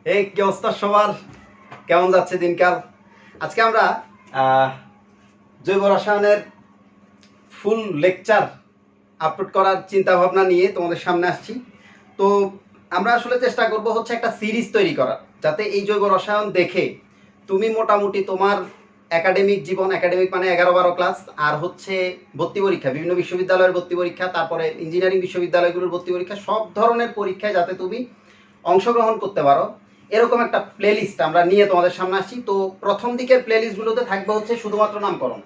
এই কি অবস্থা সবার? কেমন যাচ্ছে দিনকাল? আজকে আমরা জৈব রসায়নের ফুল লেকচার আপলোড করার চিন্তা ভাবনা নিয়ে তোমাদের সামনে আসছি। তো আমরা আসলে চেষ্টা করব হচ্ছে একটা সিরিজ তৈরি করার, যাতে এই জৈব রসায়ন দেখে তুমি মোটামুটি তোমার একাডেমিক জীবন, একাডেমিক মানে 11-12 ক্লাস, আর হচ্ছে ভর্তি পরীক্ষা, বিভিন্ন বিশ্ববিদ্যালয়ের ভর্তি পরীক্ষা, তারপরে ইঞ্জিনিয়ারিং বিশ্ববিদ্যালয়গুলোর ভর্তি পরীক্ষা, সব ধরনের পরীক্ষায় যাতে তুমি অংশগ্রহণ করতে পারো, এরকম একটা প্লেলিস্ট আমরা নিয়ে তোমাদের সামনে আসছি। তো প্রথম দিকের প্লেলিস্টগুলোতে থাকবে হচ্ছে শুধুমাত্র নামকরণ,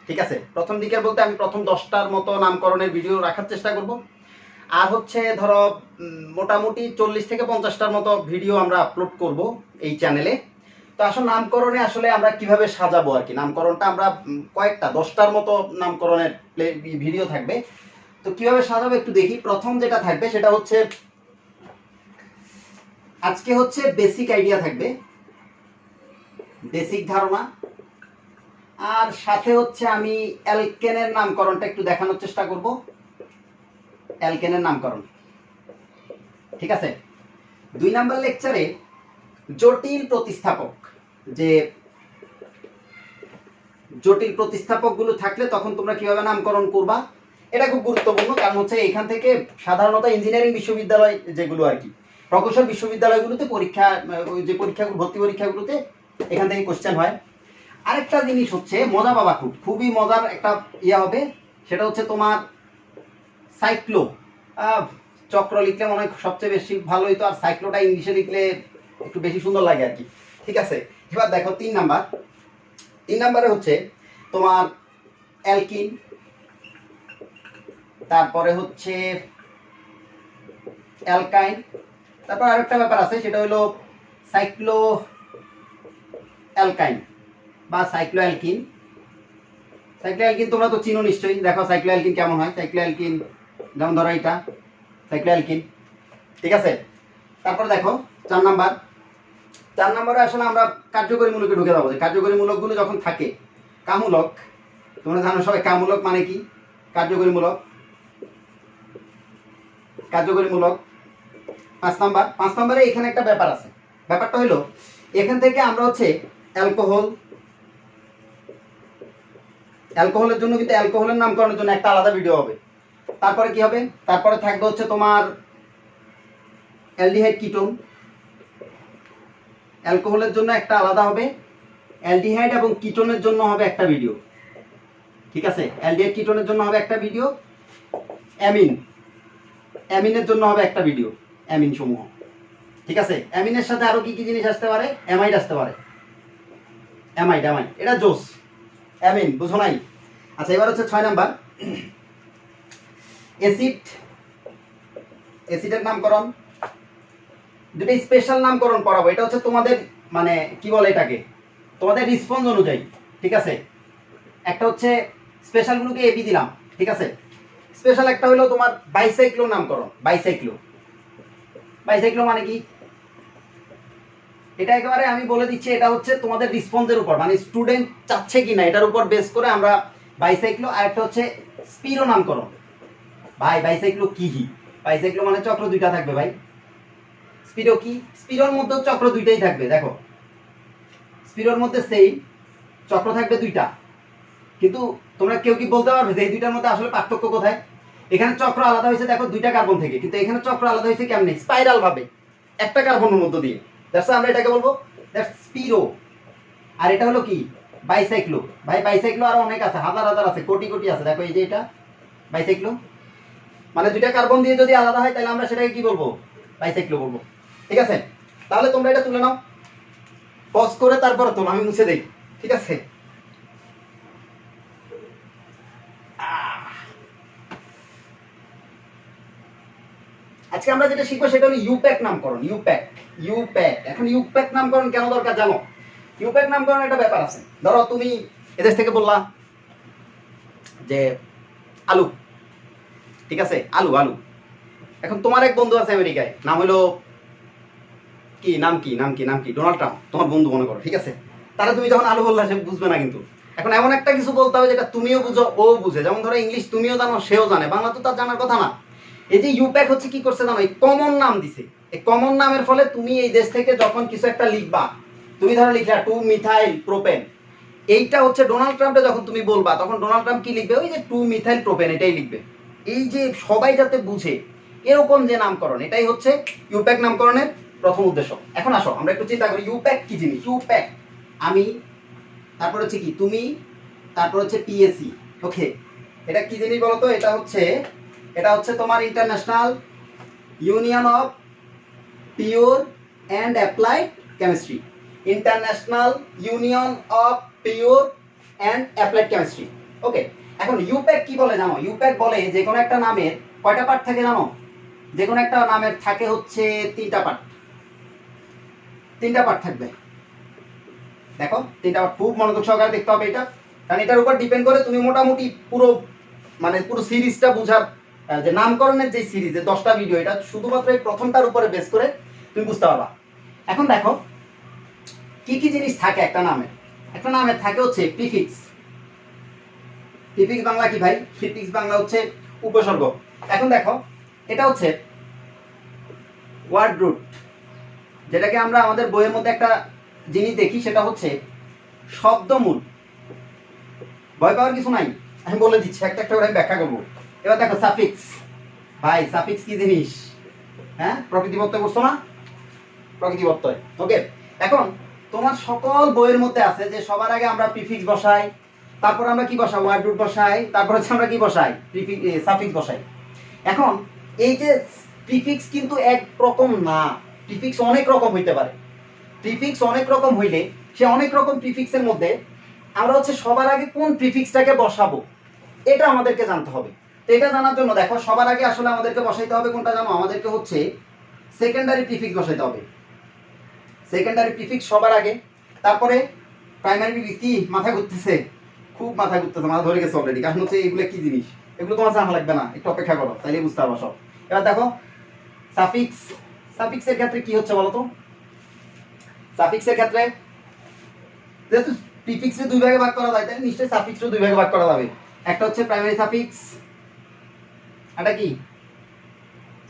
ঠিক আছে? প্রথম দিকের বলতে আমি প্রথম 10টার মতো নামকরণের ভিডিও রাখার চেষ্টা করব। আর হচ্ছে ধরো মোটামুটি 40 থেকে 50টার মতো ভিডিও আমরা আপলোড করব এই চ্যানেলে। তো আসলে নামকরণে আসলে আমরা কিভাবে সাজাবো আর কি, নামকরণটা আমরা কয়েকটা 10টার মতো নামকরণের ভিডিও থাকবে। তো কিভাবে সাজাবো একটু দেখি। প্রথম যেটা থাকবে সেটা হচ্ছে আজকে হচ্ছে বেসিক আইডিয়া থাকবে, বেসিক ধারণা। আর সাথে হচ্ছে আমি অ্যালকেনের নামকরণটা একটু দেখানোর চেষ্টা করব, অ্যালকেনের নামকরণ, ঠিক আছে? 2 নাম্বার লেকচারে জটিল প্রতিস্থাপক, যে জটিল প্রতিস্থাপকগুলো থাকলে তখন তোমরা কিভাবে নামকরণ করবা, এটা খুব গুরুত্বপূর্ণ। কারণ হচ্ছে এখান থেকে সাধারণত ইঞ্জিনিয়ারিং বিশ্ববিদ্যালয় যেগুলো আর কি, প্রকৌশল বিশ্ববিদ্যালয়গুলোতে পরীক্ষা, যে পরীক্ষাগুলো, ভর্তি পরীক্ষাগুলোতে এখান থেকে কোশ্চেন হয়। আরেকটা জিনিস হচ্ছে মজা পাবা, খুবই মজার একটা ইয়ে হবে, সেটা হচ্ছে তোমার সাইক্লো। চক্র লিখলে মনে হয় সবচেয়ে বেশি ভালো হইতো, আর সাইক্লোটা ইংলিশে লিখলে একটু বেশি সুন্দর লাগে আর কি, ঠিক আছে? এবার দেখো 3 নাম্বারে হচ্ছে তোমার অ্যালকিন, তারপরে হচ্ছে অ্যালকাইন, তারপর আরেকটা ব্যাপার আছে, সেটা হলো সাইক্লো অ্যালকাইন বা সাইক্লো অ্যালকিন। সাইক্লো অ্যালকিন তোমরা তো চিনো নিশ্চয়ই, দেখো সাইক্লো অ্যালকিন কেমন হয়। সাইক্লো অ্যালকিন যেমন ধরো এটা সাইক্লো অ্যালকিন, ঠিক আছে? তারপর দেখো 4 নাম্বারে আসলে আমরা কার্যকরী মূলকে ঢুকে যাবো। কার্যকরী মূলকগুলো যখন থাকে, কামূলক, তোমরা জানো সবাই কামূলক মানে কি, কার্যকরী মূলক। 5 নাম্বারে এখানে একটা ব্যাপার আছে। ব্যাপারটা হলো এখান থেকে আমরা হচ্ছে অ্যালকোহলের জন্য কিন্তু অ্যালকোহলের নামকরণের জন্য একটা আলাদা ভিডিও হবে। তারপরে কি হবে, তারপরে থাকবে হচ্ছে তোমার অ্যালডিহাইড কিটোন, অ্যালকোহলের জন্য একটা আলাদা হবে, অ্যালডিহাইড এবং কিটোনের জন্য হবে একটা ভিডিও, ঠিক আছে? অ্যালডিহাইড কিটোনের জন্য হবে একটা ভিডিও, অ্যামিনের জন্য হবে একটা ভিডিও, অ্যামিন সমূহ, ঠিক আছে? অ্যামিনের সাথে আরো কি কি জিনিস আসতে পারে, অ্যামাইড আসতে পারে, অ্যামাইড এটা জোস, অ্যামিন বুঝো নাই? আচ্ছা, এবার হচ্ছে 6 নাম্বার অ্যাসিডের নামকরণ। দুটো স্পেশাল নামকরণ পড়াবো, এটা হচ্ছে তোমাদের মানে কি বলে এটাকে, তোমাদের রেসপন্স অনুযায়ী, ঠিক আছে? একটা হচ্ছে স্পেশালগুলোকে এবি দিলাম, ঠিক আছে? স্পেশাল একটা হলো তোমার বাইসাইক্লো নামকরণ। বাইসাইক্লো মানে কি, এটা একেবারে আমি বলে দিচ্ছি, এটা হচ্ছে তোমাদের রেসপন্সের উপর, মানে স্টুডেন্ট চাচ্ছে কিনা এটার উপর বেস করে আমরা বাইসাইক্লো। আর একটা হচ্ছে স্পিরো নামকরণ। ভাই বাইসাইক্লো কি? বাইসাইক্লো মানে চক্র 2টা থাকবে ভাই। স্পিরো কি? স্পিরোর মধ্যেও চক্র 2টাই থাকবে। দেখো স্পিরোর মধ্যে সেই চক্র থাকবে 2টা, কিন্তু তোমরা কেউ কি বলতে পারবে যে এই 2টার মধ্যে আসলে পার্থক্য কোথায়? এখানে চক্র আলাদা হয়েছে দেখো 2টা কার্বন থেকে, কিন্তু এখানে চক্র আলাদা হয়েছে কেমনে, স্পাইরাল ভাবে একটা কার্বনের মধ্য দিয়ে। দ্যাটস আমরা এটাকে বলবো দ্যাটস স্পিরো। আর এটা হলো কি, বাইসাইক্লো। ভাই বাইসাইক্লো আরো অনেক আছে, হাজার আছে, কোটি আছে। দেখো এই যে এটা বাইসাইক্লো, মানে 2টা কার্বন দিয়ে যদি আলাদা হয় তাহলে আমরা সেটাকে কি বলবো, বাইসাইক্লো বলবো, ঠিক আছে? তাহলে তোমরা এটা তুলে নাও, পজ করে তারপরে তোলো, আমি মুছে দেই, ঠিক আছে? আজকে আমরা যেটা শিখবো সেটা হলো ইউপ্যাক নামকরণ। ইউপ্যাক। এখন ইউপ্যাক নামকরণ কেন দরকার জানো? ইউপ্যাক নামকরণ একটা ব্যাপার আছে। ধরো তুমি এদেশ থেকে বললা যে আলু, ঠিক আছে? আলু। এখন তোমার এক বন্ধু আছে আমেরিকায়, নাম হলো কি, নাম কি ডোনাল্ড ট্রাম্প, তোমার বন্ধু মনে করো, ঠিক আছে? তারা তুমি যখন আলু বললা সে বুঝবে না, কিন্তু এখন এমন একটা কিছু বলতে হবে যেটা তুমিও বুঝো ও বুঝে। যেমন ধরো ইংলিশ তুমিও জানো সেও জানে, বাংলা তো তার জানার কথা না। এই যে ইউপ্যাক হচ্ছে কি করছে জানো, এই কমন নাম দিছে। এই কমন নামের ফলে তুমি এই দেশ থেকে যখন কিছু একটা লিখবা, তুমি ধরো লিখলা 2 মিথাইল প্রোপেন, এইটা হচ্ছে ডোনাল্ড ট্রাম্পে যখন তুমি বলবা, তখন ডোনাল্ড ট্রাম্প কি লিখবে, ওই যে 2 মিথাইল প্রোপেন এটাই লিখবে। এই যে সবাই যাতে বুঝে এরকম যে নামকরণ, এটাই হচ্ছে ইউপ্যাক নামকরণের প্রথম উদ্দেশ্য। এখন আসো আমরা একটু চিন্তা করি ইউপ্যাক কি জিনিস। ইউপ্যাক আমি, তারপর হচ্ছে কি তুমি, তারপর হচ্ছে পিএসসি। ওকে, এটা কি জিনিস বলো তো? এটা হচ্ছে তোমার international union of pure and applied chemistry. International union of pure and applied chemistry. Okay, এখন ইউপ্যাক কি বলে জানো? ইউপ্যাক বলে যে কোনো একটা নামের কয়টা পার্ট থাকে জানো? যে কোনো একটা নামের থাকে হচ্ছে 3টা পার্ট। 3টা পার্ট থাকবে, দেখো 3টা পার্ট। খুব মনোযোগ সহকারে দেখতে হবে এটা, কারণ এটার উপর ডিপেন্ড করে তুমি মোটামুটি পুরো পুরো সিরিজটা বুঝার, যে নামকরণের যে সিরিজে 10টা ভিডিও, এটা শুধুমাত্র এই প্রথমটার উপরে বেস করে তুমি বুঝতে পারবা। এখন দেখো কি কি জিনিস থাকে একটা নামে। একটা নামের থাকে হচ্ছে প্রিফিক্স। প্রিফিক্স বাংলা কি ভাই? প্রিফিক্স বাংলা হচ্ছে উপসর্গ। এখন দেখো এটা হচ্ছে ওয়ার্ড রুট, যেটাকে আমরা আমাদের বইয়ের মধ্যে একটা জিনিস দেখি, সেটা হচ্ছে শব্দমূল। ভয় পাওয়ার কিছু নাই, আমি বলে দিচ্ছি, একটা একটা করে আমি ব্যাখ্যা করবো। এবার দেখো সাফিক্স। ভাই সাফিক্স কি জিনিস? হ্যাঁ, প্রকৃতিবত্তয় করছো না? প্রকৃতিবত্তয়। ওকে, এখন তোমার সকল বইয়ের মধ্যে আছে যে সবার আগে আমরা প্রিফিক্স বসাই, তারপর আমরা কি বসাই? ওয়ার্ড রুট বসাই, তারপর হচ্ছে আমরা কি বসাই? সাফিক্স বসাই। এখন এই যে প্রিফিক্স কিন্তু এক রকম না, প্রিফিক্স অনেক রকম হইতে পারে। প্রিফিক্স অনেক রকম হইলে সে অনেক রকম প্রিফিক্সের মধ্যে আমরা হচ্ছে সবার আগে কোন প্রিফিক্সটাকে বসাবো এটা আমাদেরকে জানতে হবে। তো এটা জানার জন্য দেখো সবার আগে আসলে আমাদেরকে বসাইতে হবে কোনটা জানো? আমাদেরকে হচ্ছে সেকেন্ডারি প্রিফিক্স বসাইতে হবে। সেকেন্ডারি প্রিফিক্স সবার আগে, তারপরে প্রাইমারি প্রিফিক্স। কি মাথা ঘুরতেছে? খুব মাথা ঘুরতেছে, মাথা ধরে গেছে অলরেডি, কারণ হচ্ছে এগুলো কি জিনিস, এগুলো তোমার জানা লাগবে না, একটু অপেক্ষা করো তাইলে বুঝতে পারবা সব। এবার দেখো সাফিক্স। সাফিক্সের ক্ষেত্রে কি হচ্ছে বলো তো? সাফিক্সের ক্ষেত্রে যেহেতু প্রিফিক্সে 2 ভাগে ভাগ করা যায়, তাহলে নিশ্চয়ই সাফিক্সও 2 ভাগে ভাগ করা যাবে। একটা হচ্ছে প্রাইমারি সাফিক্স, এটা কি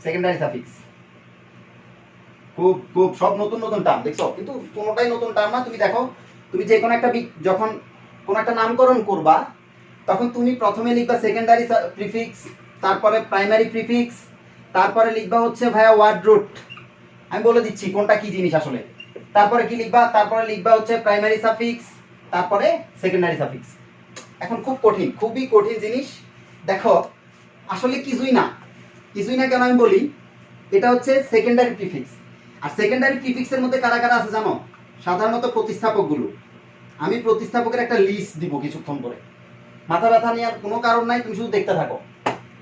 সেকেন্ডারি সাফিক্স। খুব খুব সব নতুন নতুন টার্ম দেখছো, কিন্তু কোনোটাই নতুন টার্ম না। তুমি দেখো, তুমি যে কোনো একটা যখন কোনো একটা নামকরণ করবা, তখন তুমি প্রথমে লিখবা সেকেন্ডারি প্রিফিক্স, তারপরে প্রাইমারি প্রিফিক্স, তারপরে লিখবা হচ্ছে ভাইয়া ওয়ার্ড রুট। আমি বলে দিচ্ছি কোনটা কি জিনিস আসলে। তারপরে কি লিখবা? তারপরে লিখবা হচ্ছে প্রাইমারি সাফিক্স, তারপরে সেকেন্ডারি সাফিক্স। এখন খুব কঠিন, খুবই কঠিন জিনিস। দেখো আসলে কিছুই না, কিছুই না কেন আমি বলি, এটা হচ্ছে সেকেন্ডারি প্রিফিক্স। আর সেকেন্ডারি প্রিফিক্সের মধ্যে কারা কারা আছে জানো? সাধারণত প্রতিস্থাপকগুলো। আমি প্রতিস্থাপকের একটা লিস্ট দিব কিছুক্ষণ পরে, মাথা ব্যথা নেওয়ার কোনো কারণ নাই, তুমি শুধু দেখতে থাকো।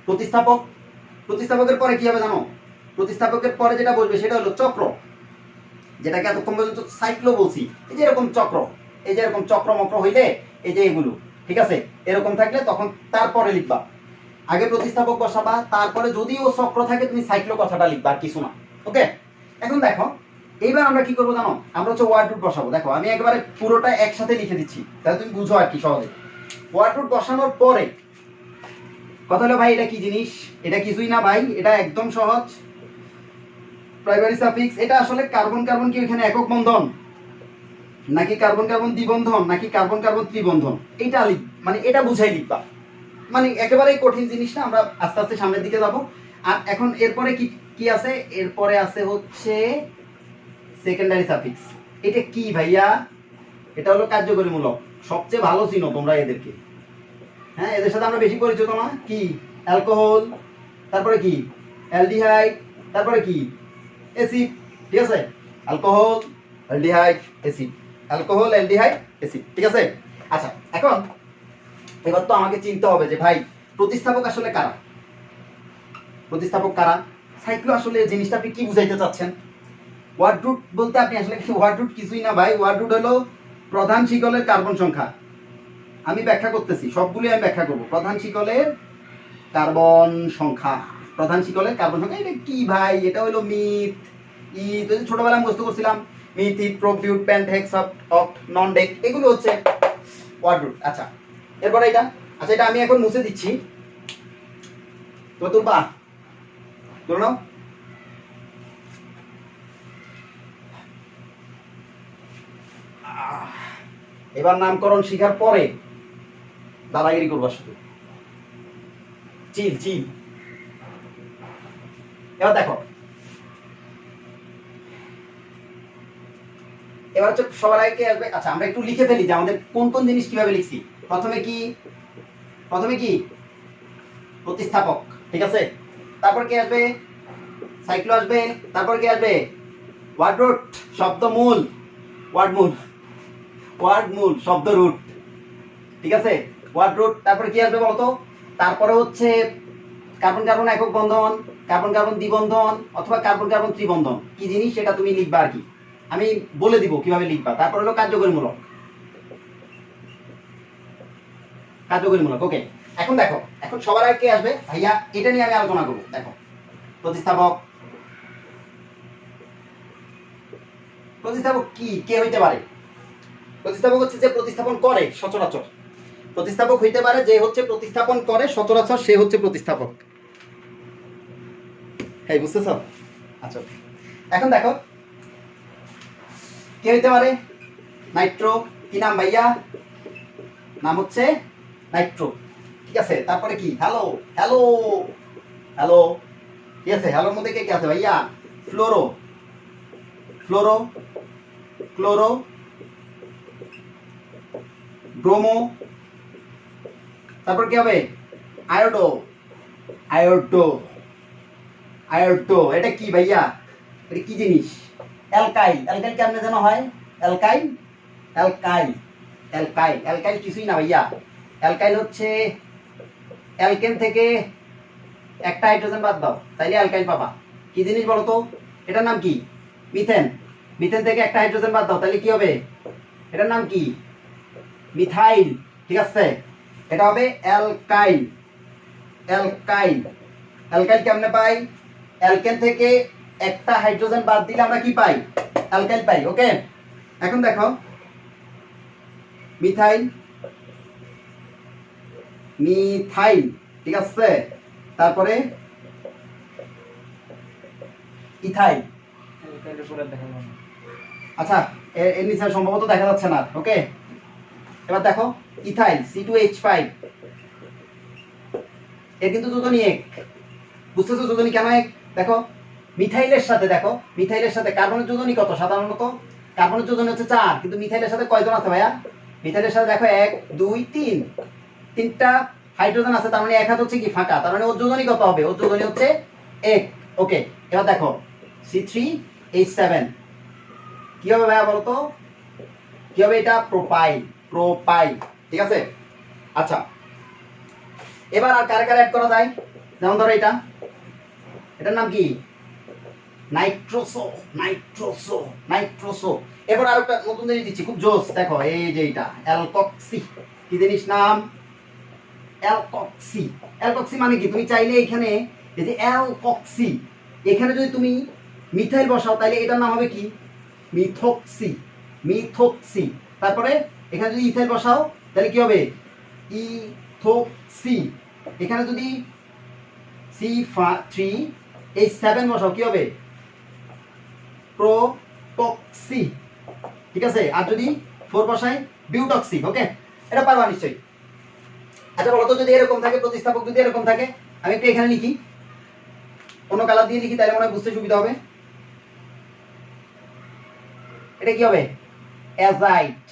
প্রতিস্থাপক, প্রতিস্থাপকের পরে কি হবে জানো? প্রতিস্থাপকের পরে যেটা বলবে সেটা হলো চক্র, যেটাকে এতক্ষণ পর্যন্ত সাইক্লো বলছি। এই যে এরকম চক্র, এই যে এরকম চক্র মক্র হইলে এই যে এগুলো, ঠিক আছে, এরকম থাকলে তখন তারপরে লিখবা। আগে প্রতিস্থাপক বসাবা, তারপরে যদি ও চক্র থাকে তুমি সাইক্লো কথাটা লিখবা, আর কিছু না। ওকে, এখন দেখো এইবার আমরা কি করবো জানো? আমরা হচ্ছে ওয়ার্ড রুট বসাবো। দেখো আমি একবারে পুরোটা একসাথে লিখে দিচ্ছি, তাহলে তুমি বুঝো আর কি সহজে। ওয়ার্ড রুট বসানোর পরে কথা হলো ভাই এটা কি জিনিস? এটা কিছুই না ভাই, এটা একদম সহজ। প্রাইমারি সাফিক্স, এটা আসলে কার্বন কার্বন কি এখানে একক বন্ধন, নাকি কার্বন কার্বন দ্বিবন্ধন, নাকি কার্বন কার্বন ত্রিবন্ধন, এটা এটা বুঝাই লিখবা। একেবারেই কঠিন জিনিস না, আমরা আস্তে আস্তে সামনের দিকে যাব। আর এখন এরপরে কি কি আছে? এরপরে আছে হচ্ছে সেকেন্ডারি সাফিক্স। এটা কি ভাইয়া? এটা হলো কার্যকরীমূলক। সবচেয়ে ভালো চিনো তোমরা এদেরকে, হ্যাঁ, এদের সাথে আমরা বেশি পরিচিত না। কি? অ্যালকোহল, তারপরে কি অ্যালডিহাইড, তারপরে কি অ্যাসিড, ঠিক আছে? Alcohol, aldehyde, acid, alcohol, aldehyde, acid, ঠিক আছে? আচ্ছা, এখন এবার তো আমাকে চিনতে হবে যে ভাই প্রতিস্থাপক আসলে কারা, প্রতিস্থাপক কারা। সাইক্লো আসলে জিনিসটা আপনি কি বুঝাইতে চাচ্ছেন? ওয়ার্ড রুট বলতে আপনি আসলে ওয়ার্ড রুট কিছুই না ভাই, ওয়ার্ড রুট হলো প্রধান শিকলের কার্বন সংখ্যা। আমি ব্যাখ্যা করতেছি, সবগুলি আমি ব্যাখ্যা করব। প্রধান শিকলের কার্বন সংখ্যা, প্রধান শিকলের কার্বন সংখ্যা। এটা কি ভাই? এটা হলো মিথ, তো ছোটবেলায় মুখস্থ করছিলাম, মিথ, ইথ, প্রোপিউট, পেন্ট, হেক্স, অক্ট, নন ডেক, এগুলো হচ্ছে ওয়ার্ড রুট। আচ্ছা, এরপরে এটা, আচ্ছা এটা আমি এখন মুছে দিচ্ছি, তো তুলবা ধরে নাও। এবার নামকরণ শিখার পরে দাদাগিরি করবা শুধু, চিল চিল। এবার দেখো, এবার হচ্ছে সবার আগে কে আসবে? আচ্ছা আমরা একটু লিখে ফেলি যে আমাদের কোন কোন জিনিস কিভাবে লিখছি। প্রথমে কি প্রতিস্থাপক, ঠিক আছে। তারপর কে আসবে? সাইক্লো আসবে। তারপর কে আসবে? ওয়ার্ড রুট, শব্দ মূল, ওয়ার্ড মূল শব্দ রুট, ঠিক আছে, ওয়ার্ড রুট। তারপরে কি আসবে বলতো? তারপরে হচ্ছে কার্বন কার্বন একক বন্ধন, কার্বন কার্বন দ্বিবন্ধন, অথবা কার্বন কার্বন ত্রিবন্ধন। কি জিনিস সেটা তুমি লিখবা আর কি, আমি বলে দিব কিভাবে লিখবা। তারপর হলো কার্যকরীমূলক, ওকে। এখন দেখো, এখন সবার আগে কে আসবে ভাইয়া? এটা নিয়ে আমি আলোচনা করবো। দেখো, প্রতিস্থাপক কি, কে হইতে পারে? প্রতিস্থাপক হচ্ছে যে প্রতিস্থাপন করে সচরাচর। প্রতিস্থাপক হইতে পারে যে হচ্ছে প্রতিস্থাপন করে সচরাচর, সে হচ্ছে প্রতিস্থাপক। হ্যাঁ, বুঝতেছ? আচ্ছা, এখন দেখো কে হইতে পারে? নাইট্রো। কি নাম ভাইয়া? নাম হচ্ছে নাইট্রো, ঠিক আছে। তারপরে কি? হ্যালো, ঠিক আছে। হ্যালোর মধ্যে কে কে আছে ভাইয়া? Fluoro, chloro, bromo. তারপর কি হবে? আয়োডো। এটা কি ভাইয়া? এটা কি জিনিস? অ্যালকাইল কেমনে যেন হয়? অ্যালকাইল কিছুই না ভাইয়া। অ্যালকাইল হচ্ছে অ্যালকেন থেকে একটা হাইড্রোজেন বাদ দাও, তাইলে অ্যালকাইল পাবা। কি জিনিস বলো তো? এটার নাম কি? মিথেন থেকে একটা হাইড্রোজেন বাদ দাও, তাহলে কি হবে? এটার নাম কি? মিথাইল, ঠিক আছে। এটা হবে অ্যালকাইল। কেমনে পাই? অ্যালকেন থেকে একটা হাইড্রোজেন বাদ দিলে আমরা কি পাই? অ্যালকাইল পাই, ওকে। এখন দেখো, মিথাইল, ঠিক আছে। তারপরে ইথাইল। আচ্ছা, এর নিচে সম্ভবত দেখা যাচ্ছে না, ওকে। এবার দেখো ইথাইল, C2H5, এর কিন্তু যোজনী এক। বুঝতেছো যোজনী কেন এক? দেখো মিথাইলের সাথে কার্বনের যোজনী কত? সাধারণত কার্বনের যোজনী হচ্ছে 4, কিন্তু মিথাইলের সাথে কয়জন আছে ভাইয়া? মিথাইলের সাথে দেখো 1 2 3, তিনটা হাইড্রোজেন আছে, তার মানে এক হাত হচ্ছে কি ফাঁকা, তার মানে ওর যোজনী কত হবে? ওর যোজনী হচ্ছে 1, ওকে। এবার দেখো C3H7, কি হবে ভাইয়া বলতো? কি হবে এটা? প্রোপাইল, ঠিক আছে। আচ্ছা, এবার আর কারে অ্যাড করা যায়? যেমন ধরো এটার নাম কি? নাইট্রোসো। এবার আর একটা নতুন জিনিস দিচ্ছি, খুব জোস। দেখো এই যে এটা অ্যালকক্সি। কি জিনিস নাম? অ্যালকক্সি মানে কি? তুমি চাইলে এখানে এই যে অ্যালকক্সি, এখানে যদি তুমি মিথাইল বসাও তাহলে এটার নাম হবে কি? মিথক্সি। তারপরে এখানে যদি ইথাইল বসাও তাহলে কি হবে? ইথোক্সি। এখানে যদি C3H7 বসাও কি হবে? প্রোপক্সি, ঠিক আছে। আর যদি 4 বসাই বিউটক্সি, ওকে। এটা পারবা নিশ্চয়ই। আচ্ছা বলো তো, যদি এরকম থাকে প্রতিস্থাপক, যদি এরকম থাকে, আমি একটু এখানে লিখি, অন্য কালার দিয়ে লিখি, তাহলে মনে হয় বুঝতে সুবিধা হবে। এটা কি হবে? অ্যাজাইট,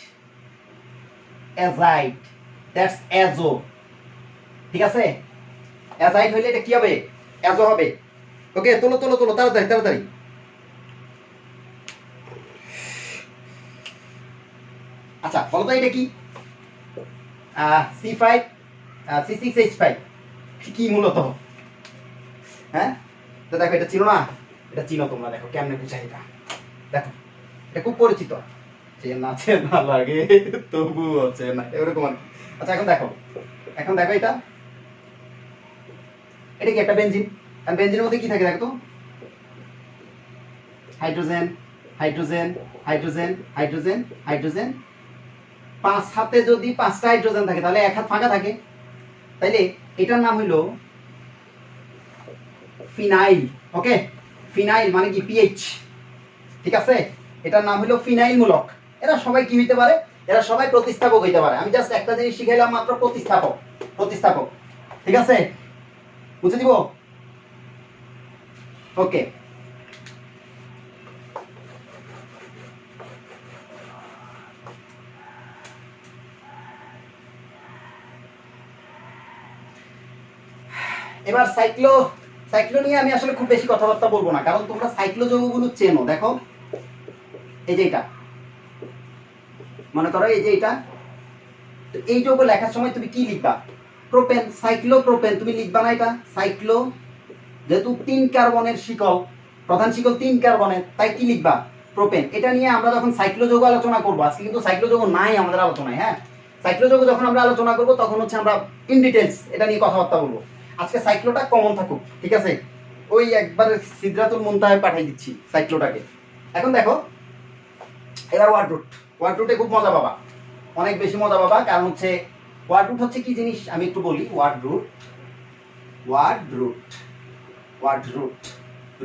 দ্যাটস অ্যাজো, ঠিক আছে। অ্যাজাইট হইলে এটা কি হবে? অ্যাজো হবে, ওকে। তোলো তাড়াতাড়ি। আচ্ছা বলো তো এটা কি? C6H5 কি মূলত? হ্যাঁ, তো দেখো এটা চিনো না? এটা চিনো তোমরা, দেখো কেমনে বুঝাই এটা। দেখো এটা খুব পরিচিত, চেনা লাগে তবুও চেনা, এরকম আর কি। আচ্ছা এখন দেখো এটা কি? একটা বেনজিন। আর বেনজিনের মধ্যে কি থাকে দেখো তো? হাইড্রোজেন। 5 হাতে যদি 5টা হাইড্রোজেন থাকে তাহলে 1 হাত ফাঁকা থাকে, তাইলে এটার নাম হইলো ফিনাইল, ওকে, ফিনাইল মানে কি পিএইচ, ঠিক আছে, এটার নাম হলো ফিনাইল মূলক। এরা সবাই কি হইতে পারে, এরা সবাই প্রতিস্থাপক হইতে পারে। আমি জাস্ট একটা জিনিস শিখাইলাম মাত্র, প্রতিস্থাপক, প্রতিস্থাপক, ঠিক আছে, বুঝে দিব। ওকে, এবার সাইক্লো নিয়ে আমি আসলে খুব বেশি কথাবার্তা বলবো না, কারণ তোমরা সাইক্লো যৌগগুলো চেনো। দেখো এই যে এটা, মনে করো এই যে এটা, তো এই যৌগ লেখার সময় তুমি কি লিখবা, প্রোপেন, সাইক্লোপ্রোপেন তুমি লিখবা না এটা সাইক্লো, যেহেতু 3 কার্বনের শিকল, প্রধান শিকল 3 কার্বনের, তাই কি লিখবা, প্রোপেন। এটা নিয়ে আমরা যখন সাইক্লো যৌগ আলোচনা করবো, আজকে কিন্তু সাইক্লো যৌগ নাই আমাদের আলোচনায়, হ্যাঁ, সাইক্লো যৌগ যখন আমরা আলোচনা করবো তখন হচ্ছে আমরা ইন ডিটেলস এটা নিয়ে কথাবার্তা বলবো। আজকে সাইক্লোটা কমন থাকুক, ঠিক আছে, ওই একবার সিদ্রাতুল মুনতাহায় পাঠিয়ে দিচ্ছি সাইক্লোটাকে। এখন দেখো এবার ওয়ার্ড রুটে খুব মজা পাবা, অনেক বেশি মজা পাবা, কারণ হচ্ছে ওয়ার্ড রুট হচ্ছে কি জিনিস আমি একটু বলি। ওয়ার্ড রুট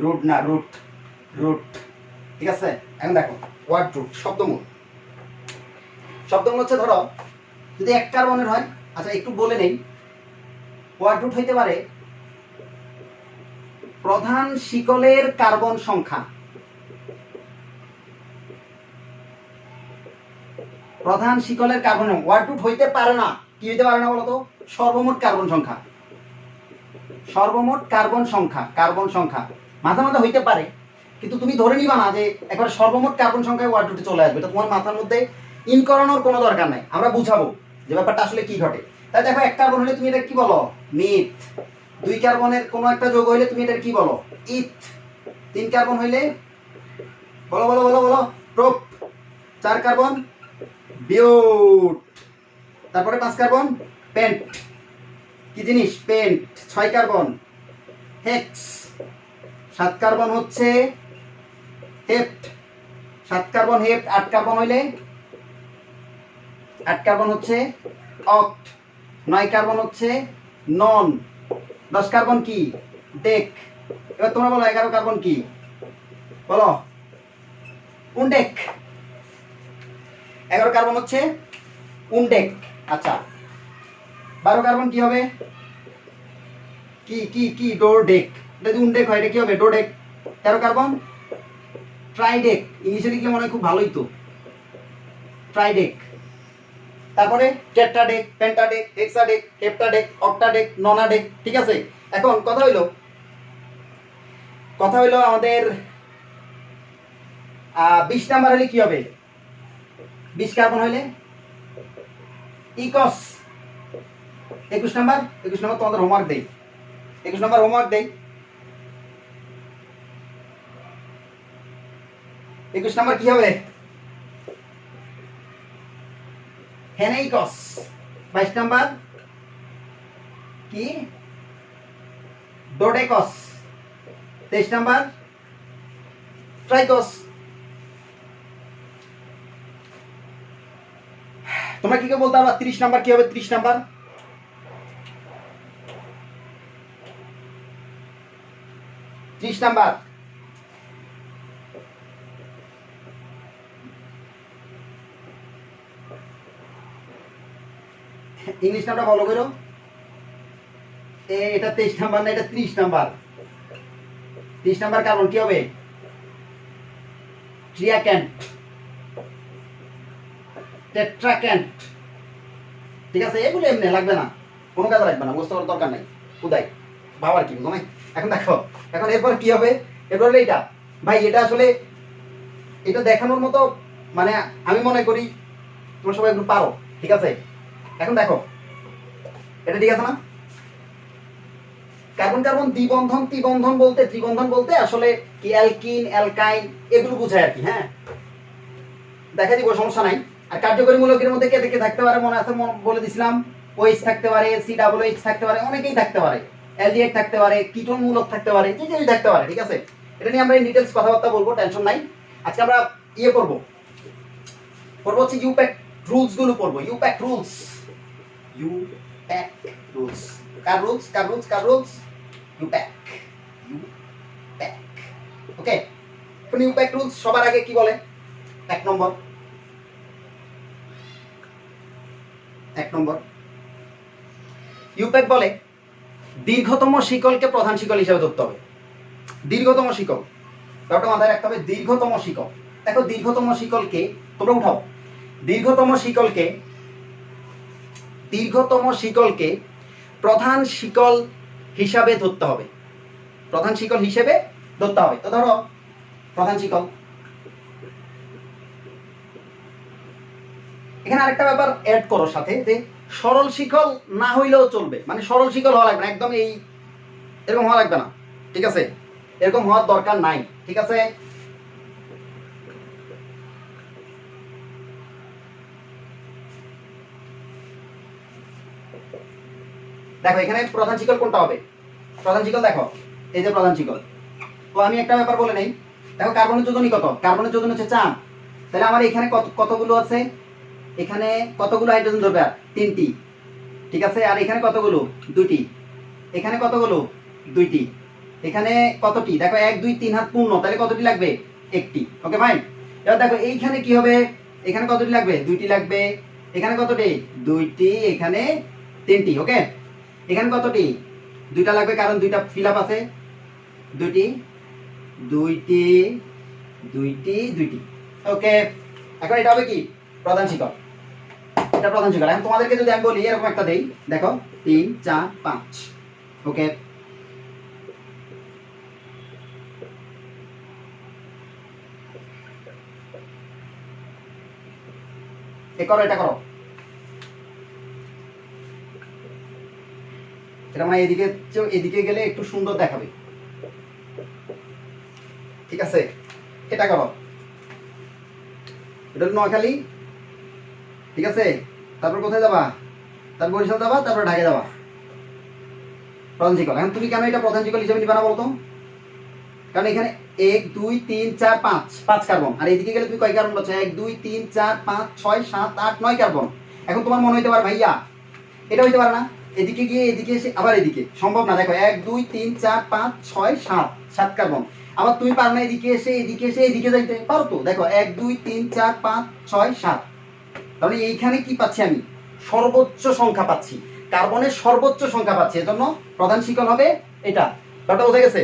রুট না রুট, ঠিক আছে। এখন দেখো ওয়ার্ড রুট শব্দমূল হচ্ছে, ধরো যদি 1 কার্বনের হয়, আচ্ছা একটু বলে নেই, ওয়ার্ড রুট হইতে পারে প্রধান শিকলের কার্বন সংখ্যা, প্রধান শিকলের কার্বন। ওয়ার্ড রুট হইতে পারে না, কি হইতে পারে না বলতো, সর্বমোট কার্বন সংখ্যা, সর্বমোট কার্বন সংখ্যা মাথা মাথা হইতে পারে, কিন্তু তুমি ধরে নিবা না যে একবার সর্বমোট কার্বন সংখ্যায় ওয়ার্ড রুটে চলে আসবে। এটা তোমার মাথার মধ্যে ইন করানোর কোনো দরকার নাই, আমরা বুঝাবো যে ব্যাপারটা আসলে কি ঘটে। তাই দেখো 1 কার্বন হলে তুমি এটা কি বলো, মিথ। 2 কার্বনের কোনো একটা যৌগ হইলে তুমি এটা কি বলো, ইথ। 3 কার্বন হইলে বলো বলো বলো বলো প্রোপ। 4 কার্বন বিউট। তারপরে 5 কার্বন পেন্ট, কি জিনিস, পেন্ট। 6 carbon hex. 7 কার্বন হচ্ছে হেপ্ট, 7 কার্বন হেপ্ট। 8 কার্বন হইলে 8 কার্বন হচ্ছে অক্ট। 9 কার্বন হচ্ছে নন। 10 কার্বন কি, ডেক। এবার তোমরা বলো 11 কার্বন কি, বলো উন্ডেক। 11 কার্বন হচ্ছে উন্ডেক। আচ্ছা 12 কার্বন কি হবে, কি কি কি ডোরডেক। যদি উন্ডেক হয় এটা কি হবে, ডোডেক। 13 কার্বন ট্রাইডেক, ইংলিশে লিখলে মনে হয় খুব ভালোই তো, ট্রাইডেক। তারপরে টেট্রাডেক, পেন্টাডেক, হেক্সাডেক, হেপ্টাডেক, অক্টাডেক, ননাডেক, ঠিক আছে। এখন কথা হইলো আমাদের 20 নাম্বার হলে কি হবে, 20 কার্বন হইলে ইকস। 21 নাম্বার তোমাদের হোমওয়ার্ক দেই, 21 নাম্বার হোমওয়ার্ক দেই। 21 নাম্বার কি হবে, হেনেইকস। 22 নাম্বার কি, ডোডেকস। 23 নাম্বার ট্রাইকস। তোমরা কি বলতে পারবা 30 নাম্বার কি হবে, 30 নাম্বার, 30 নাম্বার ইংলিশ নামটা ফলো করো। এটা 23 নাম্বার না, এটা 30 নাম্বার। 30 নাম্বার কার্বন কি হবে, ট্রিয়াক্যান্ট, টেট্রাক্যান্ট, ঠিক আছে। এগুলো এমনি লাগবে না, কোনো কাজে লাগবে না, বুঝতে করার দরকার নাই, উদয় বাবার কি বুঝো নাই। এখন দেখো, এখন এরপর কি হবে, এরপর এইটা ভাই, এটা আসলে এটা দেখানোর মতো, মানে আমি মনে করি তোমরা সবাই একটু পারো, ঠিক আছে। এখন দেখো এটা ঠিক আছে না, কার্বন কার্বন ত্রিবন্ধন বলতে আসলে কি অ্যালকিন, অ্যালকাইন এগুলো বোঝায় আর কি, হ্যাঁ, দেখা দিব, সমস্যা নাই। আর কার্যকরী মূলকের মধ্যে কে থেকে থাকতে পারে, মনে আছে বলে দিছিলাম, ওএইচ থাকতে পারে, COOH থাকতে পারে, অনেকেই থাকতে পারে, অ্যালডিহাইড থাকতে পারে, কিটোন মূলক থাকতে পারে, যে যেই থাকতে পারে, ঠিক আছে। এটা নিয়ে আমরা ইন ডিটেইলস কথাবার্তা বলবো, টেনশন নাই। আজকে আমরা পড়বো হচ্ছে ইউপ্যাক রুলস গুলো পড়বো, ইউপ্যাক রুলস। কার রুলস ইউপ্যাক। ওকে, এখন ইউপ্যাক রুলস সবার আগে কি বলে? এক নম্বর ইউপ্যাক বলে দীর্ঘতম শিকলকে প্রধান শিকল হিসেবে ধরতে হবে। দীর্ঘতম শিকল, ব্যাপারটা মাথায় রাখতে হবে। দীর্ঘতম শিকল, দেখো দীর্ঘতম শিকলকে তোমরা উঠাও, দীর্ঘতম শিকলকে প্রধান শিকল হিসাবে ধরতে হবে। প্রধান শিকল হিসেবে ধরতে হবে। তো ধরো প্রধান শিকল, এখানে আরেকটা ব্যাপার অ্যাড করো সাথে, যে সরল শিকল না হইলেও চলবে, মানে সরল শিকল হওয়া লাগবে না, একদম এই এরকম হওয়া লাগবে না, ঠিক আছে? এরকম হওয়ার দরকার নাই, ঠিক আছে? দেখো এখানে প্রধান শিকল কোনটা হবে? প্রধান শিকল দেখো, এই যে প্রধান শিকল। তো আমি একটা ব্যাপার বলে নেই, দেখো কার্বনের যোজনী কত? কার্বনের যোজন হচ্ছে 4, তাহলে আমার এখানে কতগুলো আছে? এখানে কতগুলো হাইড্রোজেন ধরবে? 3টি, ঠিক আছে? আর এখানে কতগুলো? 2টি। এখানে কতগুলো? 2টি। এখানে কতটি? দেখো 1 2 3 হাত পূর্ণ, তাহলে কতটি লাগবে? 1টি। Okay fine. এবার দেখো এইখানে কি হবে? এখানে কতটি লাগবে? 2টি লাগবে। এখানে কতটি? 2টি। এখানে 3টি। ওকে, এখানে কতটি? 2টা লাগবে, কারণ 2টা ফিল আপ আছে। 2টি 2টি 2টি 2টি। ওকে, এখন এটা হবে কি? প্রধান শিকল। এটা প্রধান শিকল। এখন তোমাদেরকে যদি আমি বলি এরকম একটা দেই, দেখো 3 4 5। ওকে, এটা করো। এটা মানে এদিকে গেলে একটু সুন্দর দেখাবে, ঠিক আছে? এটা করো। এটা নোয়াখালী, ঠিক আছে? তারপর কোথায় যাবা? তারপর বরিশাল যাবা, তারপর ঢাকা যাবা। প্রধান শিকল। এখন তুমি কেন এটা প্রধান শিকল হিসেবে নিবা না বলতো? কারণ এখানে 1 2 3 4 5 কার্বন, আর এদিকে গেলে তুমি কয় কার্বন পাচ্ছ? 1 2 3 4 5 6 7 8 9 কার্বন। এখন তোমার মনে হইতে পারে ভাইয়া এটা হইতে পারে না, এদিকে গিয়ে এদিকে এসে আবার এদিকে, সম্ভব না। দেখো 1 2 3 4 5 6 7 কার্বন। আবার তুমি পারো না এদিকে এসে এদিকে যাইতে? পারো তো। দেখো 1 2 3 4 5 6 7, তাহলে এইখানে কি পাচ্ছি আমি? সর্বোচ্চ সংখ্যা পাচ্ছি, কার্বনের সর্বোচ্চ সংখ্যা পাচ্ছি, এজন্য প্রধান শিকল হবে এটা। ব্যাপারটা বোঝা গেছে?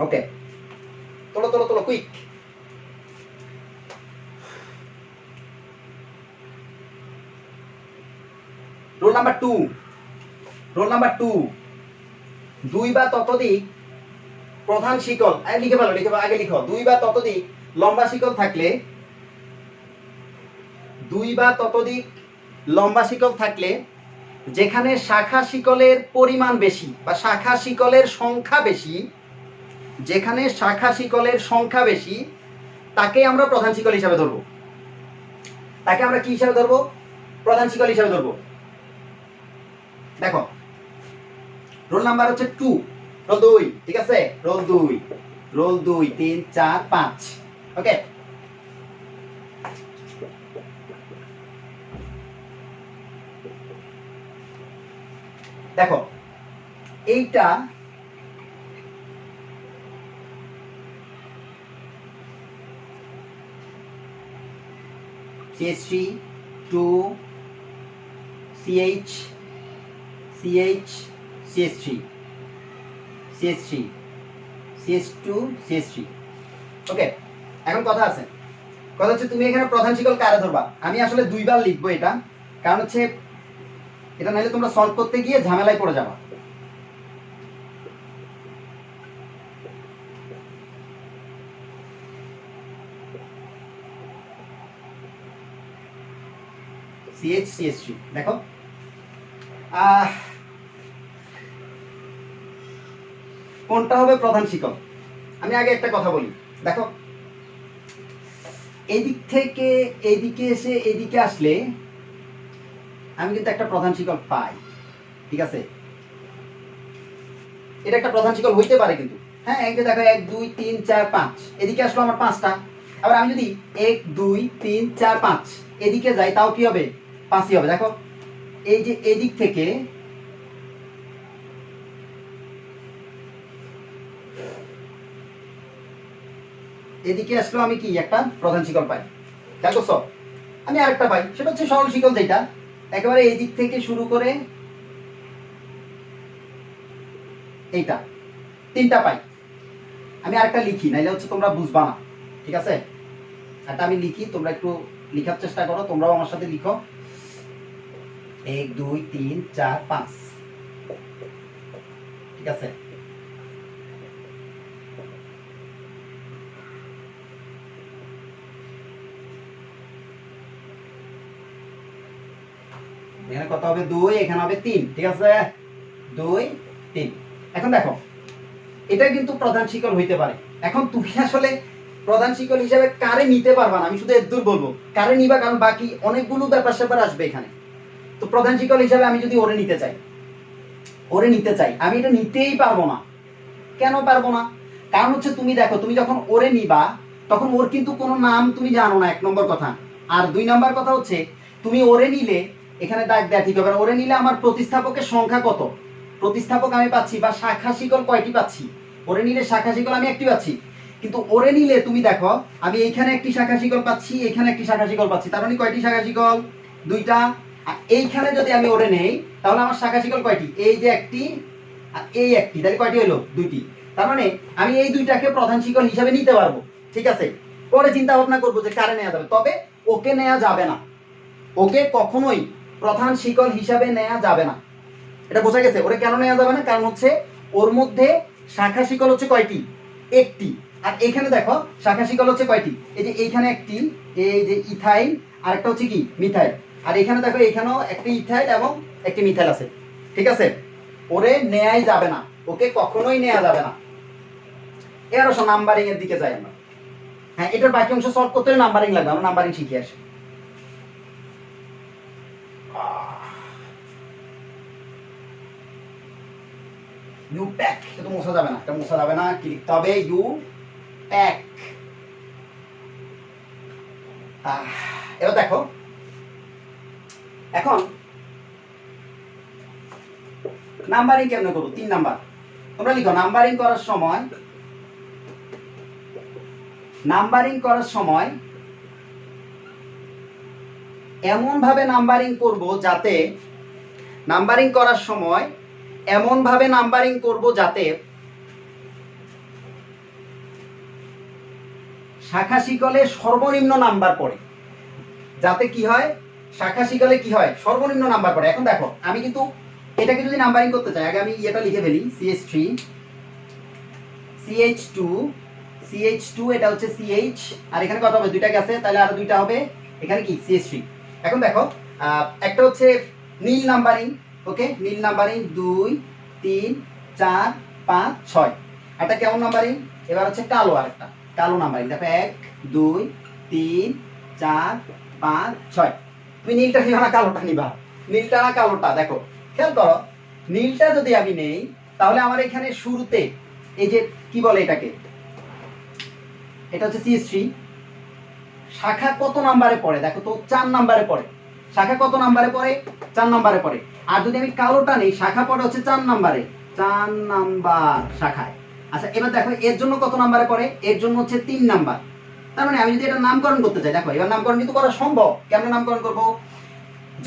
ওকে, তোলো তোলো তোলো কুইক। রোল নাম্বার 2, 2 বা ততোধিক প্রধান শিকল, লিখে ভালো, আগে লিখো। 2 বা ততোধিক লম্বা শিকল থাকলে, 2 বা ততোধিক লম্বা শিকল থাকলে যেখানে শাখা শিকলের পরিমাণ বেশি বা শাখা শিকলের সংখ্যা বেশি, যেখানে শাখা শিকলের সংখ্যা বেশি, তাকে আমরা প্রধান শিকল হিসাবে ধরবো। তাকে আমরা কি হিসাবে ধরবো? প্রধান শিকল হিসাবে ধরবো। দেখো রোল নাম্বার হচ্ছে 2, রোল 2, ঠিক আছে? রোল 2 3 4 5। ওকে, দেখো এইটা CH3 2 CH CH3 CH2 CH3। ওকে, এখন কথা আছে, কথা হচ্ছে তুমি এখানে প্রধান শিকল কারে ধরবা? আমি আসলে 2 বার লিখবো এটা, কারণ হচ্ছে এটা নাইলে তোমরা সলভ করতে গিয়ে ঝামেলায় পড়ে যাবা। CH3 দেখো, কোনটা হবে প্রধান শিকল? আমি আগে একটা কথা বলি, দেখো এদিক থেকে এদিকে এসে এদিকে আসলে আমি কিন্তু একটা প্রধান শিকল পাই, ঠিক আছে? এটা একটা প্রধান শিকল হইতে পারে কিন্তু, হ্যাঁ। এই যে দেখো 1 2 3 4 5, এদিকে আসলো আমার 5টা। আবার আমি যদি 1 2 3 4 5 এদিকে যাই, তাও কি হবে? 5ই হবে। দেখো এই যে এদিক থেকে এদিকে আসলেও আমি কি একটা প্রধান শিকল পাই, তাই তো? আমি আরেকটা পাই, সেটা হচ্ছে সরল শিকল, যেটা একেবারে এই দিক থেকে শুরু করে এইটা, তিনটা পাই। আমি আরেকটা লিখি, নাইলে হচ্ছে তোমরা বুঝবা না, ঠিক আছে? একটা আমি লিখি, তোমরা একটু লিখার চেষ্টা করো, তোমরাও আমার সাথে লিখো। 1 2 3 4 5, ঠিক আছে? এখানে কত হবে? 2, এখানে হবে 3, ঠিক আছে? 2 3। এখন দেখো, এটা কিন্তু প্রধান শিকল হইতে পারে। এখন তুমি আসলে প্রধান শিকল হিসেবে কারে নিতে পারবা না, আমি শুধু এতদূর বলবো, কারে নিবা, কারণ বাকি অনেকগুলো ব্যাপার স্যাপার আসবে এখানে। তো প্রধান শিকল হিসেবে আমি যদি ওরে নিতে চাই, আমি এটা নিতেই পারবো না। কেন পারবো না? কারণ হচ্ছে তুমি দেখো, তুমি যখন ওরে নিবা তখন ওর কিন্তু কোনো নাম তুমি জানো না, 1 নম্বর কথা। আর 2 নম্বর কথা হচ্ছে, তুমি ওরে নিলে এখানে দাগ দেয়া ঠিক হবে। ওরে নিলে আমার প্রতিস্থাপকের সংখ্যা কত, প্রতিস্থাপক আমি পাচ্ছি, বা শাখা শিকল কয়টি পাচ্ছি? ওরে নিলে শাখা শিকল আমি একটি পাচ্ছি, কিন্তু ওরে নিলে তুমি দেখো, আমি এইখানে একটি শাখা শিকল পাচ্ছি, এখানে একটি শাখা শিকল পাচ্ছি, তার মানে কয়টি শাখা শিকল? 2টা। আর এইখানে যদি আমি ওরে নেই, তাহলে আমার শাখা শিকল কয়টি? এই যে একটি আর এই একটি, তাহলে কয়টি হলো? 2টি। তার মানে আমি এই 2টাকে প্রধান শিকল হিসাবে নিতে পারবো, ঠিক আছে? পরে চিন্তা ভাবনা করবো যে কারে নেওয়া যাবে, তবে ওকে নেওয়া যাবে না। ওকে কখনোই প্রধান শিকল হিসাবে নেওয়া যাবে না, এটা বোঝা গেছে? ওরে কেন নেওয়া যাবে না? কারণ হচ্ছে ওর মধ্যে শাখা শিকল হচ্ছে কয়টি? একটি। আর এখানে দেখো শাখা শিকল হচ্ছে কয়টি? এই যে এইখানে একটি, এই যে ইথাইল, আর একটা হচ্ছে কি মিথাইল। আর এখানে দেখো, এখানেও একটি ইথাইল এবং একটি মিথাইল আছে, ঠিক আছে? ওরে নেয়াই যাবে না, ওকে কখনোই নেওয়া যাবে না। এবার আসো নাম্বারিং এর দিকে যাই আমরা। হ্যাঁ, এটার বাকি অংশ সলভ করতে হলে নাম্বারিং লাগবে, আমরা নাম্বারিং শিখে আসি। ইউ প্যাক, এটা তো মোছা যাবে না, এটা মোছা যাবে না, কি লিখতে হবে? IUPAC. এবার দেখো, এখন নাম্বারিং কেমনে করবো? 3 নাম্বার তোমরা লিখো। নাম্বারিং করার সময় এমন ভাবে নাম্বারিং করব যাতে শাখা শিকলে সর্বনিম্ন নাম্বার পড়ে, যাতে কি হয়? শাখা শিকলে কি হয়? সর্বনিম্ন নাম্বার পড়ে। এখন দেখো, আমি কিন্তু এটাকে যদি নাম্বারিং করতে চাই, আগে আমি এটা লিখে ফেলি, CH3 CH2 CH2, এটা হচ্ছে CH, আর এখানে কত হবে? 2টা গেছে, তাহলে আরো 2টা হবে, এখানে কি CH3। এখন দেখো, একটা হচ্ছে নীল নাম্বারিং, ওকে? নীল নাম্বারিং 2 3 4 5 6। এটা কেমন নাম্বারিং? এবার হচ্ছে কালো, আরেকটা কালো নাম্বারিং। দেখো 1 2 3 4 5 6। তুমি নীলটা নিবা না কালোটা নিবা? নীলটা না কালোটা? দেখো খেয়াল করো, নীলটা যদি আমি নেই, তাহলে আমার এখানে শুরুতে এই যে কি বলে এটাকে, এটা হচ্ছে CH3, শাখা কত নাম্বারে পড়ে? দেখো তো 4 নাম্বারে পড়ে। শাখা কত নাম্বারে পড়ে? 4 নাম্বারে পড়ে। আর যদি আমি কালোটা নেই, শাখা পড়ে হচ্ছে 4 নাম্বারে, 4 নাম্বার শাখায়। আচ্ছা, এবার দেখো এর জন্য কত নাম্বারে পড়ে? এর জন্য হচ্ছে 3 নাম্বার। তার মানে আমি যদি এটা নামকরণ করতে চাই, দেখো এবার নামকরণ কিন্তু করা সম্ভব। কেমন নামকরণ করব?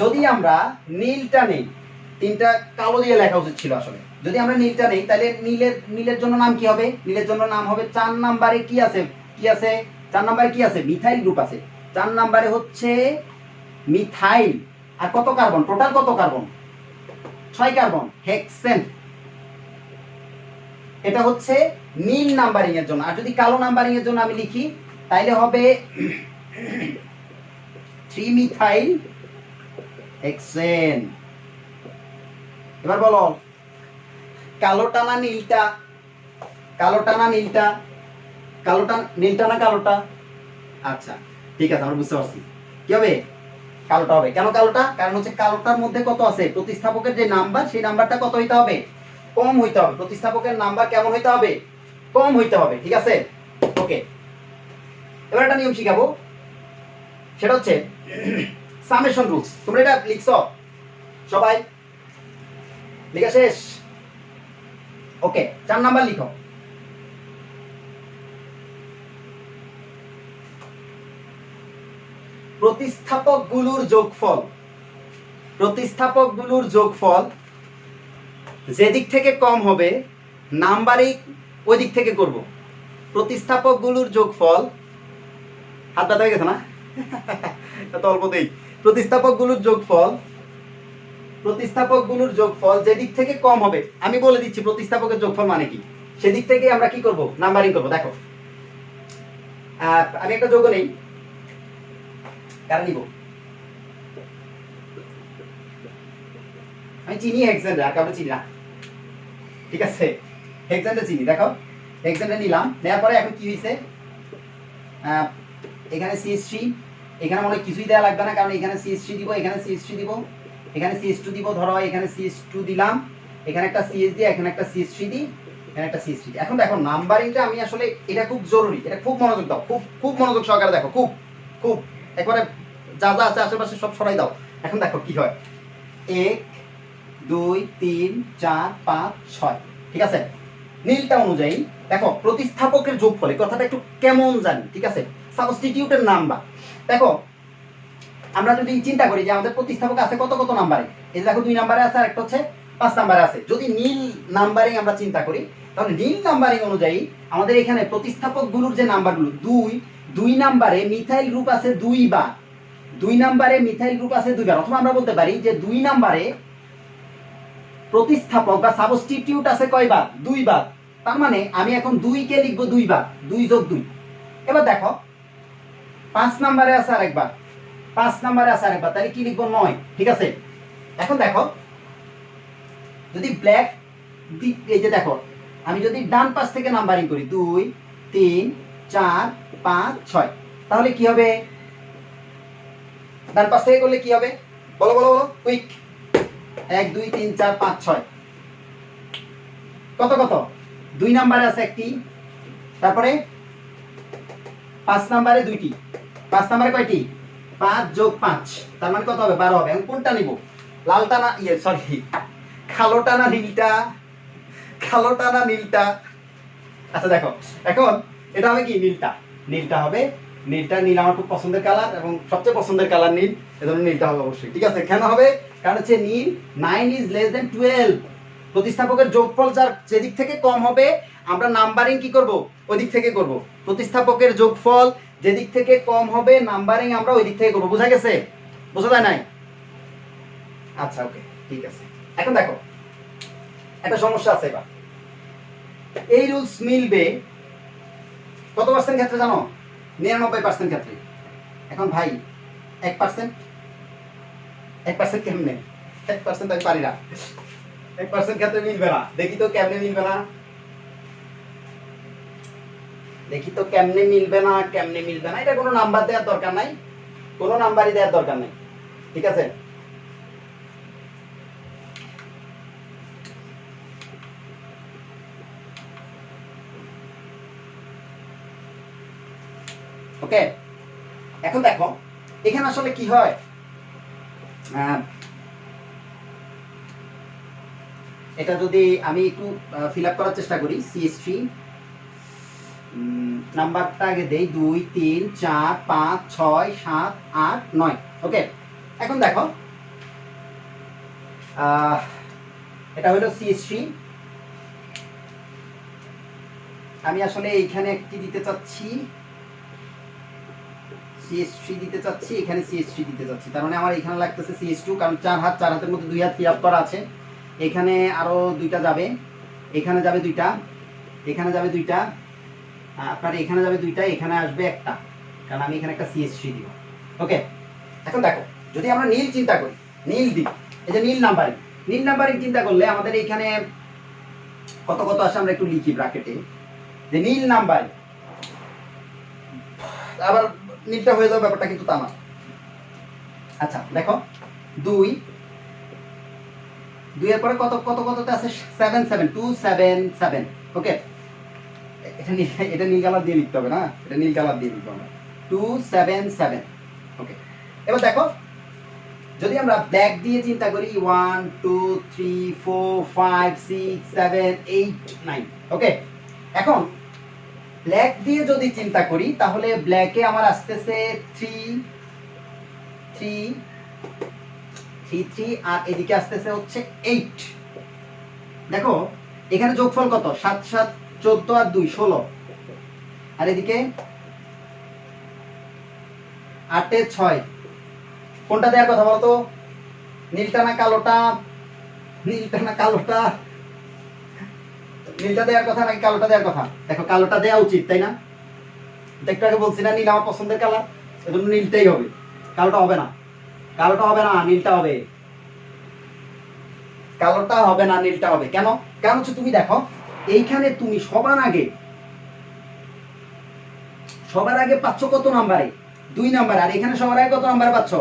যদি আমরা নীলটা নেই, 3টা কালো দিয়ে লেখা উচিত ছিল আসলে। যদি আমরা নীলটা নেই, তাহলে নীলের জন্য নাম কি হবে? নীলের জন্য নাম হবে 4 নাম্বারে কি আছে? 4 নাম্বারে কি আছে? মিথাইল গ্রুপ আছে। 4 নাম্বারে হচ্ছে মিথাইল। আর কত কার্বন? টোটাল কত কার্বন? 6 carbon, hexane. এটা হচ্ছে নীল নাম্বারিং এর জন্য। আর যদি কালো নাম্বারিং এর জন্য আমি লিখি, তাইলে হবে 3 মিথাইল হেক্সেন। এবার বলো, কালোটা না নীলটা? নীলটা না কালোটা? আচ্ছা, ঠিক আছে, আমরা বুঝতে পারছি। কি হবে? কালোটা হবে। কেন কালোটা? কারণ হচ্ছে কালোটার মধ্যে কত আছে? প্রতিস্থাপকের যে নাম্বার, সেই নাম্বারটা কত হইতে হবে? কম হইতে হবে। প্রতিস্থাপকের নাম্বার কেমন হইতে হবে? কম হইতে হবে, ঠিক আছে? ওকে, এবার একটা নিয়ম শিখাবো, সেটা হচ্ছে সামেশন রুলস। তোমরা এটা লিখছো সবাই? লেখা শেষ? ওকে, 4 নাম্বার লিখো। প্রতিস্থাপকগুলোর যোগফল, প্রতিস্থাপকগুলোর যোগফল যেদিক থেকে কম হবে নাম্বারিং ওই দিক থেকে করব। প্রতিস্থাপকগুলোর যোগফল, হাত ব্যথা হয়ে গেছে না? এত অল্পতেই। প্রতিস্থাপকগুলোর যোগফল, প্রতিস্থাপকগুলোর যোগফল যেদিক থেকে কম হবে, আমি বলে দিচ্ছি প্রতিস্থাপকের যোগফল মানে কি, সেদিক থেকে আমরা কি করব, নাম্বারিং করব। দেখো আমি একটা যোগ নেই, কারণ নিব আমি চিনি হেক্সান্ডে, আর কাউকে চিনি না, ঠিক আছে? হেক্সান্ডে চিনি। দেখো হেক্সান্ডে নিলাম, নেওয়ার পরে এখন কি হয়েছে, এখানে CH3, এখানে মনে হয় কিছুই দেওয়া লাগবে না, কারণ এখানে CH3 দিব, এখানে CH3 দিব, এখানে CH2 দিব। ধরো এখানে CH2 দিলাম, এখানে একটা CH দিয়ে, এখানে একটা CH3 দিই, এখানে একটা CH3 দিই। এখন দেখো নাম্বারিংটা আমি আসলে এটা খুব জরুরি, এটা খুব মনোযোগ দাও, খুব খুব মনোযোগ সহকারে দেখো, খুব খুব একবারে যা যা আছে আশেপাশে সব সরাই দাও। এখন দেখো কি হয়, 1 2 3 4 5 6, ঠিক আছে? নীলটা অনুযায়ী দেখো প্রতিস্থাপকের যোগফল, এই কথাটা একটু কেমন জানি, ঠিক আছে? সাবস্টিটিউটের নাম্বার। দেখো আমরা যদি চিন্তা করি যে আমাদের প্রতিস্থাপক আছে কত কত নাম্বারে, এই যে দেখো 2 নাম্বারে আছে, আর একটা হচ্ছে 5 নাম্বারে আছে। যদি নীল নাম্বারিং আমরা চিন্তা করি, তাহলে নীল নাম্বারিং অনুযায়ী আমাদের এখানে প্রতিস্থাপকগুলোর যে নাম্বারগুলো, 2 নাম্বারে মিথাইল গ্রুপ আছে 2 বার, 2 নাম্বারে মিথাইল গ্রুপ আছে 2 বার। অথবা আমরা বলতে পারি যে 2 নাম্বারে প্রতিস্থাপক বা সাবস্টিটিউট আছে কয়বার, 2 বার। তার মানে আমি এখন 2 কে লিখব 2 বার, 2 যোগ 2। এবার দেখো 5 নাম্বারে আছে আরেকবার, 5 নাম্বারে আছে আরেকবার, তাহলে কি লিখব, 9, ঠিক আছে? এখন দেখো যদি ব্ল্যাক দিক, এই যে দেখো আমি যদি ডান পাশ থেকে নাম্বারিং করি 2 3 4 5 6, তাহলে কি হবে, ডান পাশ থেকে করলে কি হবে, বলো বলো বলো কুইক। 1 2 3 4 5 6, কত কত, 2 নাম্বারে আছে একটি, তারপরে 5 নাম্বারে 2টি, 5 নাম্বারে কয়টি, 5 যোগ 5, তার মানে কত হবে, 12 হবে। এখন কোনটা নিব, লালটা না সরি কালোটা না নীলটা, কালোটা না নীলটা? আচ্ছা দেখো এখন এটা হবে কি, নীলটা, নীলটা হবে, নীলটা, নীল আমার খুব পছন্দের কালার এবং সবচেয়ে পছন্দের কালার নীল, এজন্য নীলটা হবে অবশ্যই, ঠিক আছে? কেন হবে, কারণ হচ্ছে নীল 9 ইজ লেস দেন 12। প্রতিস্থাপকের যোগফল যার যেদিক থেকে কম হবে আমরা নাম্বারিং কি করব, ওই দিক থেকে করব। প্রতিস্থাপকের যোগফল যেদিক থেকে কম হবে নাম্বারিং আমরা ওই দিক থেকে করব। বোঝা গেছে, বোঝা যায় নাই? আচ্ছা ওকে, ঠিক আছে। এখন দেখো একটা সমস্যা আছে, এবার এই রুলস মিলবে কত পার্সেন্ট ক্ষেত্রে জানো, 99% ক্ষেত্রে। এখন ভাই 1%, 1% কেমনে, 1% আমি পারি না, 1% ক্ষেত্রে মিলবে না। দেখি তো কেমনে মিলবে না, দেখি তো কেমনে মিলবে না, কেমনে মিলবে না। এটা কোনো নাম্বার দেওয়ার দরকার নাই, কোনো নাম্বারই দেওয়ার দরকার নাই, ঠিক আছে? ওকে, এখন দেখো এখানে আসলে কি হয়, এটা যদি আমি একটু ফিল আপ করার চেষ্টা করি, CH3 নাম্বারটা আগে দেই, 2 3 4 5 6 7 8 9। ওকে, এখন দেখো এটা হলো CH3, আমি আসলে এইখানে একটি দিতে চাচ্ছি, CH3 দিতে চাচ্ছি, এখানে CH3 দিতে চাচ্ছি, তার মানে আমার এখানে লাগতেছে CH2, কারণ 4 হাত, 4 হাতের মধ্যে 2 হাত ফিল আপ করা আছে। এখানে আরো 2টা যাবে, এখানে যাবে 2টা, এখানে যাবে 2টা, আপনার এখানে যাবে 2টা, এখানে আসবে একটা, কারণ আমি এখানে একটা CH3 দিব। ওকে, এখন দেখো যদি আমরা নীল চিন্তা করি, নীল দিই, এই যে নীল নাম্বারিং, নীল নাম্বারিং চিন্তা করলে আমাদের এইখানে কত কত আসে আমরা একটু লিখি ব্র্যাকেটে, যে নীল নাম্বারিং, আবার নীলটা হয়ে যাবে ব্যাপারটা কিন্তু তা না। আচ্ছা দেখো 2 এর পরে কত কত কততে আছে, 7 7 2 7 7। ওকে, এটা নীল কালার দিয়ে লিখতে হবে না, এটা নীল কালার দিয়ে লিখবো আমরা, 2 7 7। ওকে, এবার দেখো যদি আমরা ব্ল্যাক দিয়ে চিন্তা করি, 1 2 3 4 5 6 7 8 9। ওকে, এখন ব্ল্যাক দিয়ে যদি চিন্তা করি তাহলে ব্ল্যাকে আমার আসতেছে 3 3 3 3 আর এদিকে আসতেছে হচ্ছে 8। দেখো এখানে যোগফল কত? 7 7 14 আর 2 16। আর এদিকে 8 এ 6। কোনটা দেওয়ার কথা বলো তো? নীলটা না কালোটা? নীলটা না কালোটা? নীলটা দেওয়ার কথা নাকি কালোটা দেওয়ার কথা? দেখো কালোটা দেওয়া উচিত, তাই না? একটু আগে বলছি না নীল আমার পছন্দের কালার, এজন্য নীলটাই হবে, কালোটা হবে না। কালোটা হবে না, নীলটা হবে। কালোটা হবে না, নীলটা হবে। কেন? কারণ হচ্ছে তুমি দেখো এইখানে তুমি সবার আগে পাচ্ছ কত নাম্বারে? 2 নাম্বার। আর এখানে সবার আগে কত নাম্বার পাচ্ছ?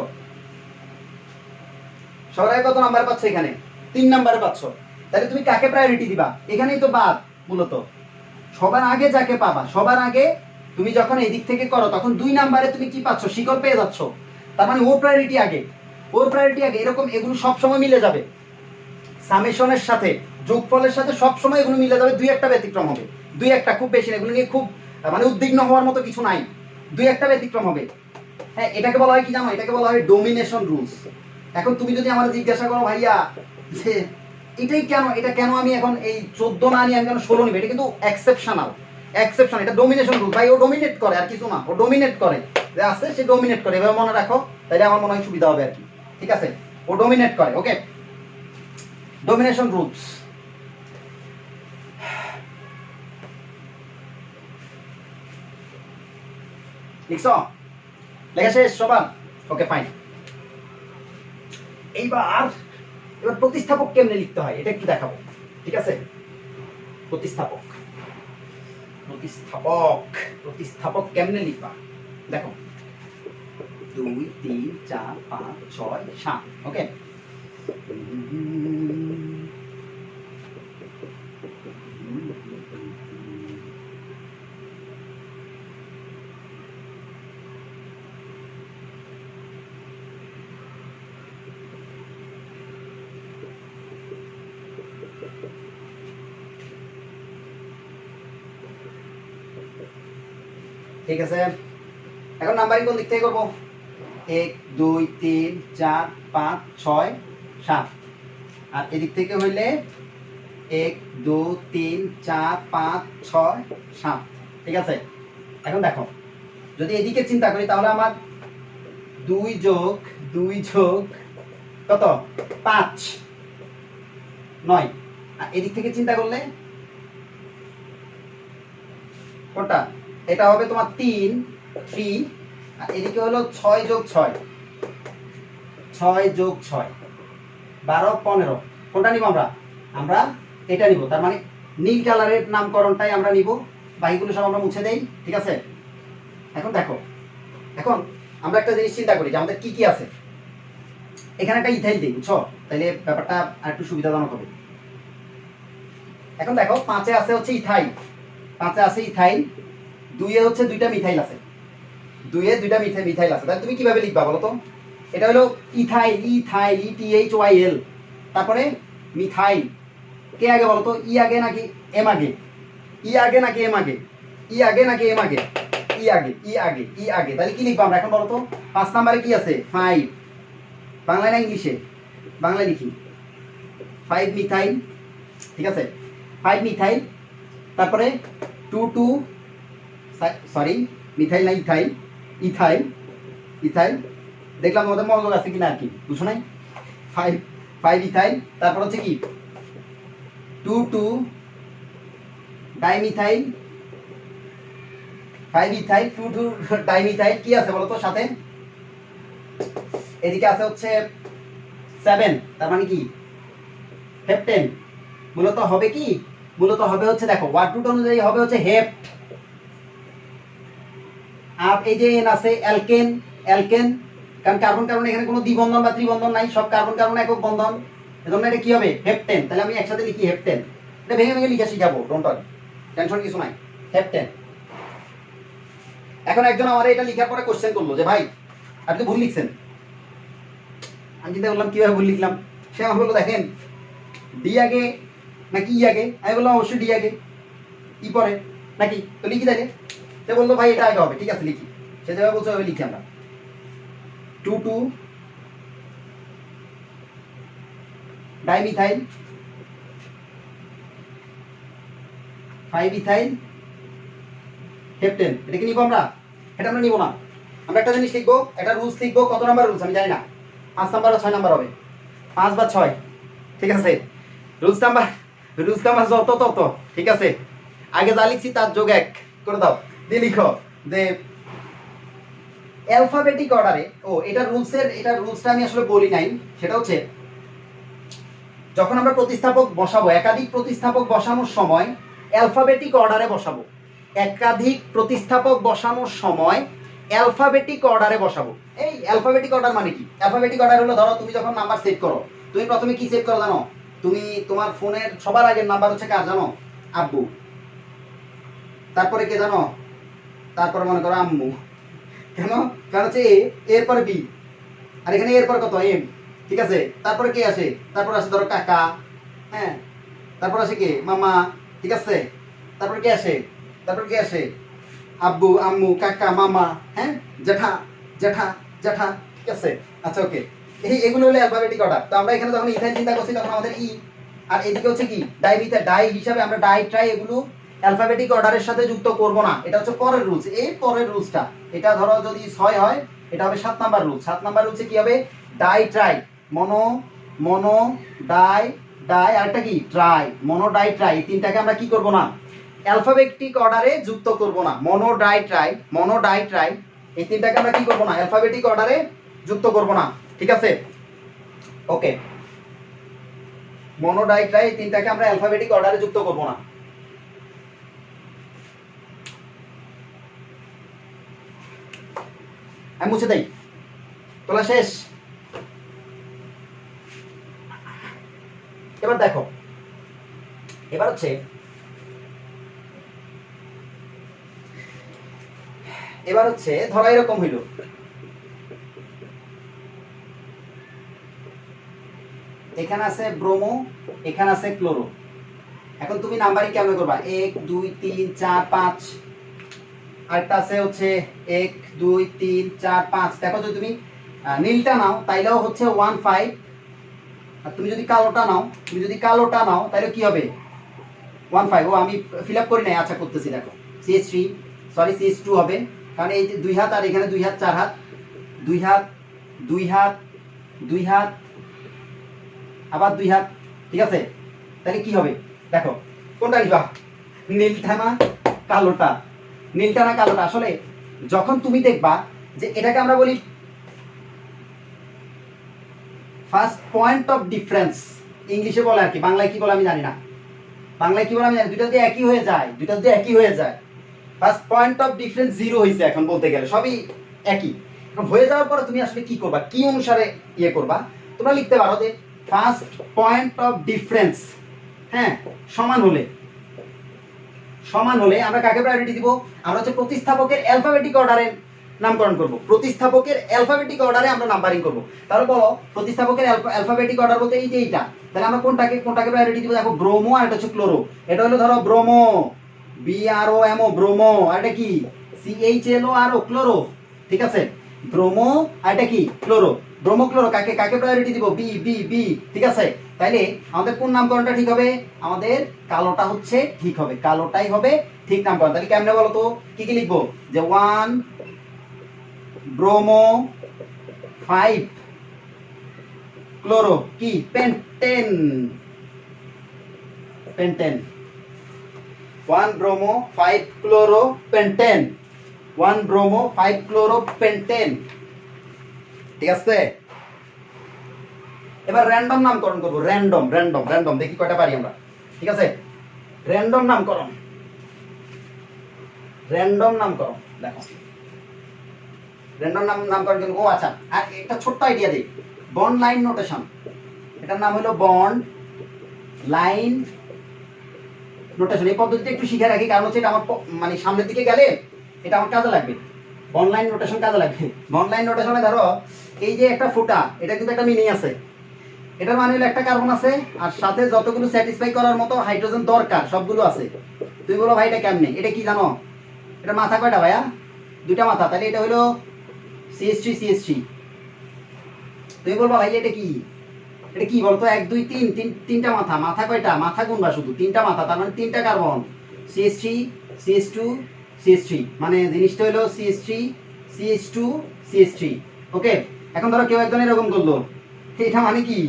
সবার আগে কত নাম্বার পাচ্ছ? এখানে 3 নাম্বারে পাচ্ছ। তাহলে তুমি কাকে প্রায়োরিটি দিবা? এখানেই তো বাদ মূলত। সবার আগে যাকে পাবা, সবার আগে তুমি যখন এদিক থেকে করো তখন 2 নাম্বারে তুমি কি পাচ্ছ? শিকড় পেয়ে যাচ্ছ। তার মানে ওর প্রায়োরিটি আগে, ওর প্রায়োরিটি আগে। এরকম এগুলো সব সময় মিলে যাবে, সামেশনের সাথে যোগফলের সাথে সব সময় এগুলো মিলে যাবে। 2-1টা ব্যতিক্রম হবে, 2-1টা, খুব বেশি না। এগুলো নিয়ে খুব মানে উদ্বিগ্ন হওয়ার মতো কিছু নাই, 2-1টা ব্যতিক্রম হবে। হ্যাঁ, এটাকে বলা হয় কি জানো? এটাকে বলা হয় ডোমিনেশন রুলস। এখন তুমি যদি আমার জিজ্ঞাসা করো ভাইয়া যে এটাই কেন, এটা কেন আমি এখন এই 14 না নিয়ে আমি কেন 16 নিব, এটা কিন্তু এক্সেপশনাল। এটা ডোমিনেশন রুল। ভাই ও ডোমিনেট করে, আর কিছু না, ও ডোমিনেট করে। যে আছে সে ডোমিনেট করে, এভাবে মনে রাখো, তাহলে আমার মনে হয় সুবিধা হবে আর কি। ঠিক আছে, ও ডোমিনেট করে। ওকে, ডোমিনেশন রুলস। লিখছো? লেখা শেষ সবার? Okay fine. এবার প্রতিস্থাপক কেমনে লিখতে হয় এটা একটু দেখাবো। ঠিক আছে, প্রতিস্থাপক কেমনে লিখবা দেখো। 2 3 4 5 6 7। ওকে, ঠিক আছে। এখন নাম্বারিং কোন দিক থেকে করবো? 1 2 3 4 5 6 7। আর এদিক থেকে হইলে 1 2 3 4 5 6 7। ঠিক আছে, এখন দেখো যদি এদিকে চিন্তা করি তাহলে আমার 2 যোগ 2 যোগ কত? 5 9। আর এদিক থেকে চিন্তা করলে কোনটা? এটা হবে তোমার 3 3। আর এদিকে হলো 6 যোগ 6 6 যোগ 6 12 15। কোনটা নিব আমরা? আমরা এটা নিব। তার মানে নীল কালারের নামকরণটাই আমরা নিব। বাকিগুলো সব আমরা মুছে দেই। ঠিক আছে, এখন দেখো, এখন আমরা একটা জিনিস চিন্তা করি যে আমাদের কি কি আছে। এখানে একটা ইথাইল দিই, বুঝছো? তাহলে ব্যাপারটা আরেকটু সুবিধাজনক হবে। এখন দেখো 5 এ আছে হচ্ছে ইথাইল, 5 এ আছে ইথাইল, 2 এ হচ্ছে 2টা মিথাইল আছে, 2 এ 2টা মিথাইল আছে। তাহলে তুমি কিভাবে লিখবা বলো তো? এটা হলো ইথাইল, ইথাইল ETHYL, তারপরে মিথাইল। কে আগে বলো তো? ই আগে নাকি এম আগে? ই আগে নাকি এম আগে? ই আগে নাকি এম আগে? ই আগে, ই আগে, ই আগে। তাহলে কি লিখবো আমরা এখন বলো তো? 5 নম্বরে কি আছে? 5। বাংলায় না ইংলিশে? বাংলায় লিখি 5 মিথাইল। ঠিক আছে, 5 মিথাইল। তারপরে 2 2 সরি মিথাইল না ইথাইল, ইথাইল, ইথাইল। দেখলাম তোমাদের মনোযোগ আছে কিনা আর কি, বুঝছো নাই? 5 ইথাইল। তারপর হচ্ছে কি 2 2 ডাইমিথাইল, 5 ইথাইল 2 2 ডাইমিথাইল। কি আছে বলো তো সাথে? এদিকে আছে হচ্ছে 7। তার মানে কি? হেপটেন। মূলত হবে কি? মূলত হবে হচ্ছে দেখো ওয়ার্ড রুট অনুযায়ী হবে হচ্ছে হেপ্ট। আর এই যে এন আছে অ্যালকেন, অ্যালকেন। কারণ কার্বন কার্বন এখানে কোনো দ্বিবন্ধন বা ত্রিবন্ধন নাই, সব কার্বন কার্বন একক বন্ধন, এজন্য এটা কি হবে? হেপটেন। তাহলে আমি একসাথে লিখি হেপটেন। এটা ভেঙে ভেঙে লিখে শিখাবো, ডোন্ট ওয়ারি, টেনশন কিছু নাই। হেপটেন। এখন একজন আমার এটা লেখার পরে কোশ্চেন করলো যে ভাই আপনি তো ভুল লিখছেন। আমি চিন্তা করলাম কিভাবে ভুল লিখলাম। সে আমাকে বললো দেখেন ডি আগে নাকি ই আগে? আমি বললাম অবশ্যই ডি আগে, ই পরে নাকি, তো লিখি থাকে। সে বললো ভাই এটা আগে হবে। ঠিক আছে লিখি। সে যেভাবে বলছে ওইভাবে লিখি আমরা। 2 2 ডাইমিথাইল 5 ইথাইল হেপটেন। এটা কি নিব আমরা? এটা আমরা নিব না। আমরা একটা জিনিস লিখবো, একটা রুলস লিখবো। কত নাম্বার রুলস আমি জানি না, 5 নাম্বার বা 6 নাম্বার হবে, 5 বা 6, ঠিক আছে। রুলস নাম্বার যত তত, ঠিক আছে। আগে যা লিখছি তার যোগ 1 করে দাও, দিয়ে লিখো যে অ্যালফাবেটিক অর্ডারে। এটা রুলসটা আমি আসলে বলি নাই। সেটা হচ্ছে যখন আমরা প্রতিস্থাপক বসাবো, একাধিক প্রতিস্থাপক বসানোর সময় অ্যালফাবেটিক অর্ডারে বসাবো। একাধিক প্রতিস্থাপক বসানোর সময় অ্যালফাবেটিক অর্ডারে বসাবো। এই অ্যালফাবেটিক অর্ডার মানে কি? অ্যালফাবেটিক অর্ডার হলো, ধরো তুমি যখন নাম্বার সেভ করো, তুমি প্রথমে কি সেভ করো জানো? তুমি তোমার ফোনের সবার আগের নাম্বার হচ্ছে কার জানো? আব্বু। তারপরে কে জানো? তারপরে মনে করো আম্মু। কেন? কারণ হচ্ছে এরপরে বি, আর এখানে এরপর কত? এম, ঠিক আছে। তারপরে কে আসে? তারপর আসে ধরো কাকা, হ্যাঁ। তারপর আসে কে? মামা, ঠিক আছে। তারপর কে আসে? আব্বু, আম্মু, কাকা, মামা, হ্যাঁ, জেঠা, ঠিক আছে। আচ্ছা, ওকে। এগুলো হলো অ্যালফাবেটিক অর্ডার। তো আমরা এখানে যখন ইথাইল চিন্তা করছি তখন আমাদের ই, আর এদিকে হচ্ছে কি ডাইমিথাইল, ডাই হিসাবে আমরা ডাই ট্রাই এগুলো অ্যালফাবেটিক অর্ডারের সাথে যুক্ত করব না। এটা হচ্ছে পরের রুলস। এই পরের রুলসটা, এটা ধরো যদি 6 হয়, এটা হবে 7 নাম্বার রুল। 7 নাম্বার রুলসে কি হবে? ডাই ট্রাই, মনো ডাই, আর একটা কি ট্রাই, মনো ডাই ট্রাই, এই তিনটাকে আমরা কি করব না? অ্যালফাবেটিক অর্ডারে যুক্ত করব না। মনো ডাই ট্রাই এই তিনটাকে আমরা কি করব না? অ্যালফাবেটিক অর্ডারে যুক্ত করব না, ঠিক আছে। ওকে, মনো ডাই ট্রাই এই তিনটাকে আমরা অ্যালফাবেটিক অর্ডারে যুক্ত করব না। আমি মুছে দেই, তোলা শেষ। এবার দেখো, এবার হচ্ছে ধরো এরকম হইল, এখানে আছে ব্রোমো, এখানে আছে ক্লোরো। এখন তুমি নাম্বারিং কেমন করবা? 1 2 3 4 5, আরেকটা আছে হচ্ছে 1 2 3 4 5। দেখো যদি তুমি নীলটা নাও তাইলেও হচ্ছে 1 5, আর তুমি যদি কালোটা নাও তাহলে কি হবে? 1 5। আমি ফিল আপ করি নাই, আচ্ছা করতেছি। দেখো CH3, সরি CH2 হবে, কারণ এই যে 2 হাত আর এখানে 2 হাত 4 হাত, 2 হাত 2 হাত আবার 2 হাত, ঠিক আছে। তাহলে কি হবে? দেখো কোনটা নিবা? নীলটা না কালোটা? আসলে যখন তুমি দেখবা যে এটাকে আমরা বলি ফার্স্ট পয়েন্ট অফ ডিফারেন্স, ইংলিশে বলে আর কি, বাংলায় কি বলে আমি জানি না। দুইটা যদি একই হয়ে যায়, ফার্স্ট পয়েন্ট অফ ডিফারেন্স 0 হয়েছে। এখন বলতে গেলে সবই একই। এখন হয়ে যাওয়ার পরে তুমি আসলে কি করবা, কি অনুসারে করবা? তোমরা লিখতে পারো যে ফার্স্ট পয়েন্ট অফ ডিফারেন্স, হ্যাঁ, সমান হলে আমরা কাকে প্রায়োরিটি দিব? আমরা হচ্ছে প্রতিস্থাপকের অ্যালফাবেটিক অর্ডারে নামকরণ করব। প্রতিস্থাপকের অ্যালফাবেটিক অর্ডারে আমরা নাম্বারিং করব। তাহলে বলো প্রতিস্থাপকের অ্যালফাবেটিক অর্ডার বলতে এই যে এইটা, তাহলে আমরা কোনটাকে প্রায়োরিটি দিব? দেখো ব্রোমো আর এটা হচ্ছে ক্লোরো। এটা হলো ধরো ব্রোমো, BROMO, ব্রোমো। আর এটা কি? CHLORO, ক্লোরো, ঠিক আছে। ব্রোমো আর এটা কি? ক্লোরো। ব্রোমো ক্লোরো কাকে প্রায়োরিটি দিব? বি, ঠিক আছে। তাইলে আমাদের কোন নামকরণটা ঠিক হবে? আমাদের কালোটা হচ্ছে ঠিক হবে, কালোটাই হবে ঠিক নামকরণ। তাহলে কেমনে বলো তো? কি লিখবো? যে 1 ব্রোমো 5 ক্লোরো কি? Pentane. 1 bromo 5 chloro pentane, 1 bromo 5 chloro pentane, ঠিক আছে। এবার র্যান্ডম নামকরণ করবো। র্যান্ডম দেখি কয়টা পারি আমরা, ঠিক আছে। র্যান্ডম নামকরণ, দেখো র্যান্ডম নামকরণ কিন্তু আচ্ছা, আর একটা ছোট্ট আইডিয়া দিই। বন্ড লাইন নোটেশন, এটার নাম হলো বন্ড লাইন নোটেশন। এই পদ্ধতিটা একটু শিখে রাখি, কারণ হচ্ছে এটা আমার মানে সামনের দিকে গেলে এটা আমার কাজে লাগবে। বন্ড লাইন নোটেশন কাজে লাগবে। বন্ড লাইন নোটেশনে ধরো এই যে একটা ফুটা, এটা কিন্তু একটা মিনিং আছে। এটার মানে হলো একটা কার্বন আছে আর সাথে যতগুলো স্যাটিসফাই করার মতো হাইড্রোজেন দরকার সবগুলো আছে। তুমি বলো ভাই এটা কেমনে? এটা কি জানো? এটা মাথা কয়টা ভাইয়া? 2টা মাথা। তাহলে এটা হলো CH3। তুমি বলবো ভাই এটা কি? এটা কি বলতো, 1 2 3 তিনটা মাথা, মাথা কয়টা, মাথা গুনবা শুধু, তিনটা মাথা, তার মানে তিনটা কার্বন, CH3 CH2 CH3, মানে জিনিসটা হলো CH3 CH2 CH3। ওকে, এখন ধরো কেউ একজন এরকম করলো, এটা মানে কি,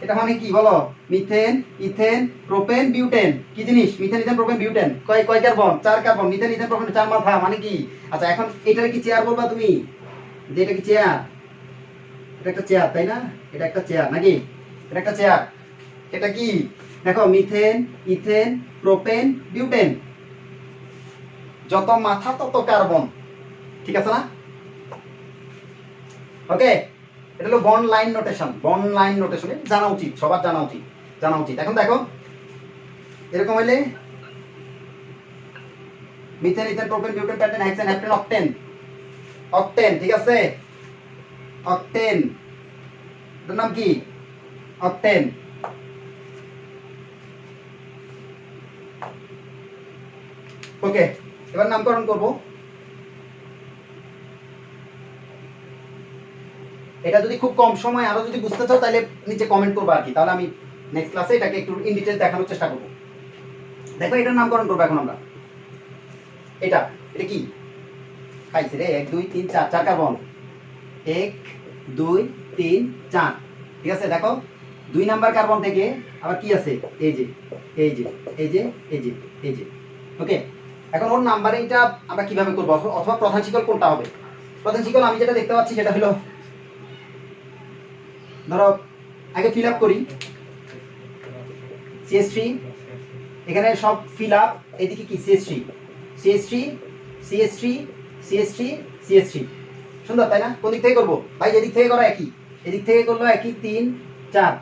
এটা মানে কি বলো, মিথেন ইথেন প্রোপেন বিউটেন, কি জিনিস, মিথেন ইথেন প্রোপেন বিউটেন, কয় কয় carbon, 4 carbon, methane ethane propane 4 মাথা, মানে কি। আচ্ছা এখন এটার কি চেয়ার বলবা তুমি, যে এটা কি চেয়ার, এটা একটা চেয়ার তাই না, এটা একটা চেয়ার নাকি, এটা একটা চেয়ার, এটা কি দেখো, মিথেন ইথেন প্রোপেন বিউটেন, যত মাথা তত কার্বন, ঠিক আছে না। ওকে, এটা হলো bond line notation, bond line notation জানা উচিত, সবার জানা উচিত, জানা উচিত। এখন দেখো এরকম হইলে methane ethane propane butane pentane hexane heptane octane, octane, ঠিক আছে, অক্টেন, এটার নাম কি, অক্টেন। ওকে, এবার নামকরণ করব। এটা যদি খুব কম সময় আরো যদি বুঝতে চাও তাহলে নিচে কমেন্ট করবো আর কি, তাহলে আমি নেক্সট ক্লাসে এটাকে একটু ইন ডিটেইল দেখানোর চেষ্টা করব। দেখো এটার নামকরণ করবো এখন আমরা, এটা এটা কি খাইছে রে, 1 2 3 4 4 কার্বন, 1 2 3 4, ঠিক আছে। দেখো 2 নাম্বার কার্বন থেকে আবার কি আছে, এই যে এই যে এই যে এই যে এই যে। ওকে, এখন ওর নাম্বারিংটা আমরা কিভাবে করব, অথবা প্রধান শিকল কোনটা হবে। প্রধান শিকল আমি যেটা দেখতে পাচ্ছি সেটা হলো, ধরো আগে ফিল আপ করি, CH3 এখানে সব ফিল আপ, এদিকে কি CH3 CH3 CH3 CH3 CH3, সুন্দর তাই না। কোন দিক থেকে করবো ভাই, এদিক থেকে করা একই, এদিক থেকে করলো একই, 3 4,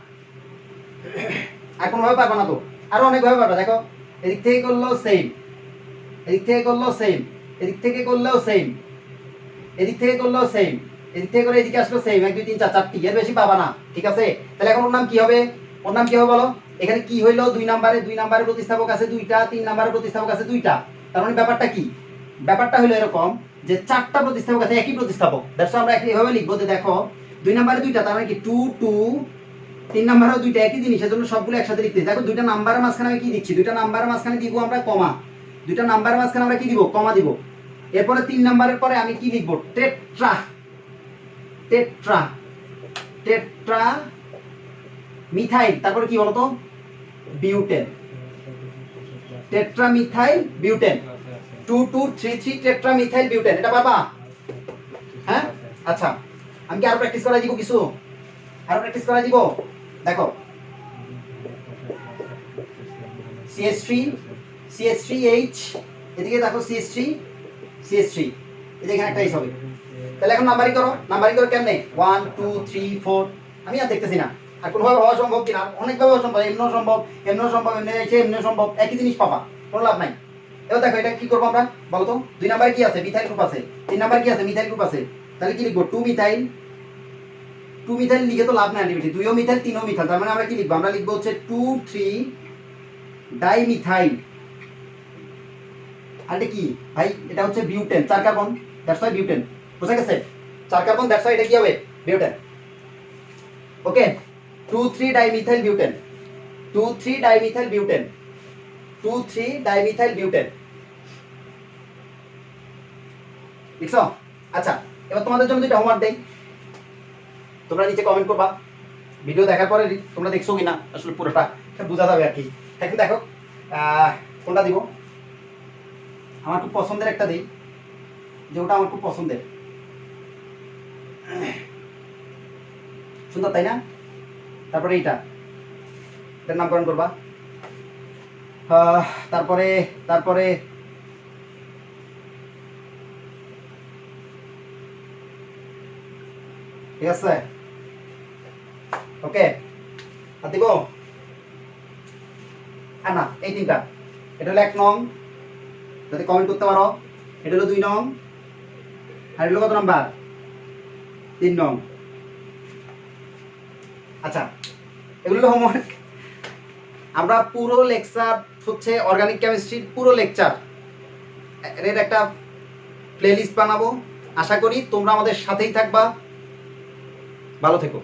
আর কোনোভাবে পারবা না তো, আরো অনেকভাবে পারবা। দেখো এদিক থেকে করলেও সেম, এদিক থেকে করলেও সেম, এদিক থেকে করলেও সেম, এদিক থেকে করলেও সেম, এদিক থেকে করে এদিকে আসলো সেম, 1 2 3 4 4টি, এর বেশি পাবা না, ঠিক আছে। তাহলে এখন ওর নাম কি হবে, ওর নাম কি হবে বলো, এখানে কি হইলো, 2 নাম্বারে প্রতিস্থাপক আছে 2টা, 3 নাম্বারে প্রতিস্থাপক আছে 2টা, তার মানে ব্যাপারটা কি, ব্যাপারটা হলো এরকম যে 4টা প্রতিস্থাপক আছে, একই প্রতিস্থাপক, দ্যাটস আমরা এইভাবে লিখবো যে দেখো 2 নাম্বারে 2টা, তার মানে কি 2 2, 3 নাম্বারেও 2টা, একই জিনিস, এজন্য সবগুলো একসাথে লিখতে। দেখো 2টা নাম্বারের মাঝখানে আমি কি দিচ্ছি, 2টা নাম্বারের মাঝখানে দিব আমরা কমা, 2টা নাম্বারের মাঝখানে আমরা কি দিব, কমা দিব। এরপরে 3 নাম্বারের পরে আমি কি লিখবো, টেট্রা, টেট্রা, টেট্রা মিথাইল, তারপরে কি বলতো, butane, tetra methyl butane, 2 2 3 3 tetra methyl butane, এটা পাবা। হ্যাঁ আচ্ছা, আমি কি আরো প্র্যাকটিস করাই দিব, কিছু আরো প্র্যাকটিস করাই দিব। দেখো CH3 CH3H, এদিকে দেখো CH3 CH3, এদিকে এখানে একটা H হবে। তাহলে এখন নাম্বারিং করো, নাম্বারিং করো কেমনে, 1 2 3 4, আমি আর দেখতেছি না আর কোনোভাবে হওয়া সম্ভব কিনা, অনেকভাবে হওয়া সম্ভব, এমনও সম্ভব, এমনও সম্ভব, এমনি এসে এমনিও সম্ভব, একই জিনিস পাবা, কোনো লাভ নাই। এবার দেখো এটা কি করবো আমরা বলো তো, 2 নাম্বারে কি আছে, মিথাইল গ্রুপ আছে, 3 নাম্বারে কি আছে, মিথাইল গ্রুপ আছে, তাহলে কি লিখবো, 2 মিথাইল, 2 মিথাইল লিখে তো লাভ নাই আলটিমেটলি, 2ও মিথাইল 3ও মিথাইল, তার মানে আমরা কি লিখবো, আমরা লিখবো হচ্ছে 2 3 ডাইমিথাইল। আর এটা কি ভাই, এটা হচ্ছে butane, 4 carbon, that's why butane, বুঝা গেছে, 4 কার্বন, দ্যাটস ওয়াই এটা কি হবে, বিউটেন। ওকে, 2 3 dimethyl butane, 2 3 dimethyl butane, 2 3 dimethyl butane, লিখছো। আচ্ছা এবার তোমাদের জন্য দুইটা হোমওয়ার্ক দেই, তোমরা নিচে কমেন্ট করবা, ভিডিও দেখার পরে তোমরা দেখছো কিনা আসলে পুরোটা বোঝা যাবে আর কি। এখন দেখো কোনটা দিব, আমার খুব পছন্দের একটা দিই, যে ওটা আমার খুব পছন্দের, সুন্দর তাই না। তারপরে এইটা, এটার নামকরণ করবা, তারপরে তারপরে ঠিক আছে। ওকে, আর দিব আর না, এই 3টা, এটা হলো 1 নং, যদি কমেন্ট করতে পারো, এটা হলো 2 নং, আর এটা হলো কত নাম্বার, 3 নং। আচ্ছা এগুলো হোমওয়ার্ক, আমরা পুরো লেকচার হচ্ছে অর্গানিক কেমিস্ট্রির পুরো লেকচার এর একটা প্লেলিস্ট বানাবো, আশা করি তোমরা আমাদের সাথেই থাকবা, ভালো থেকো।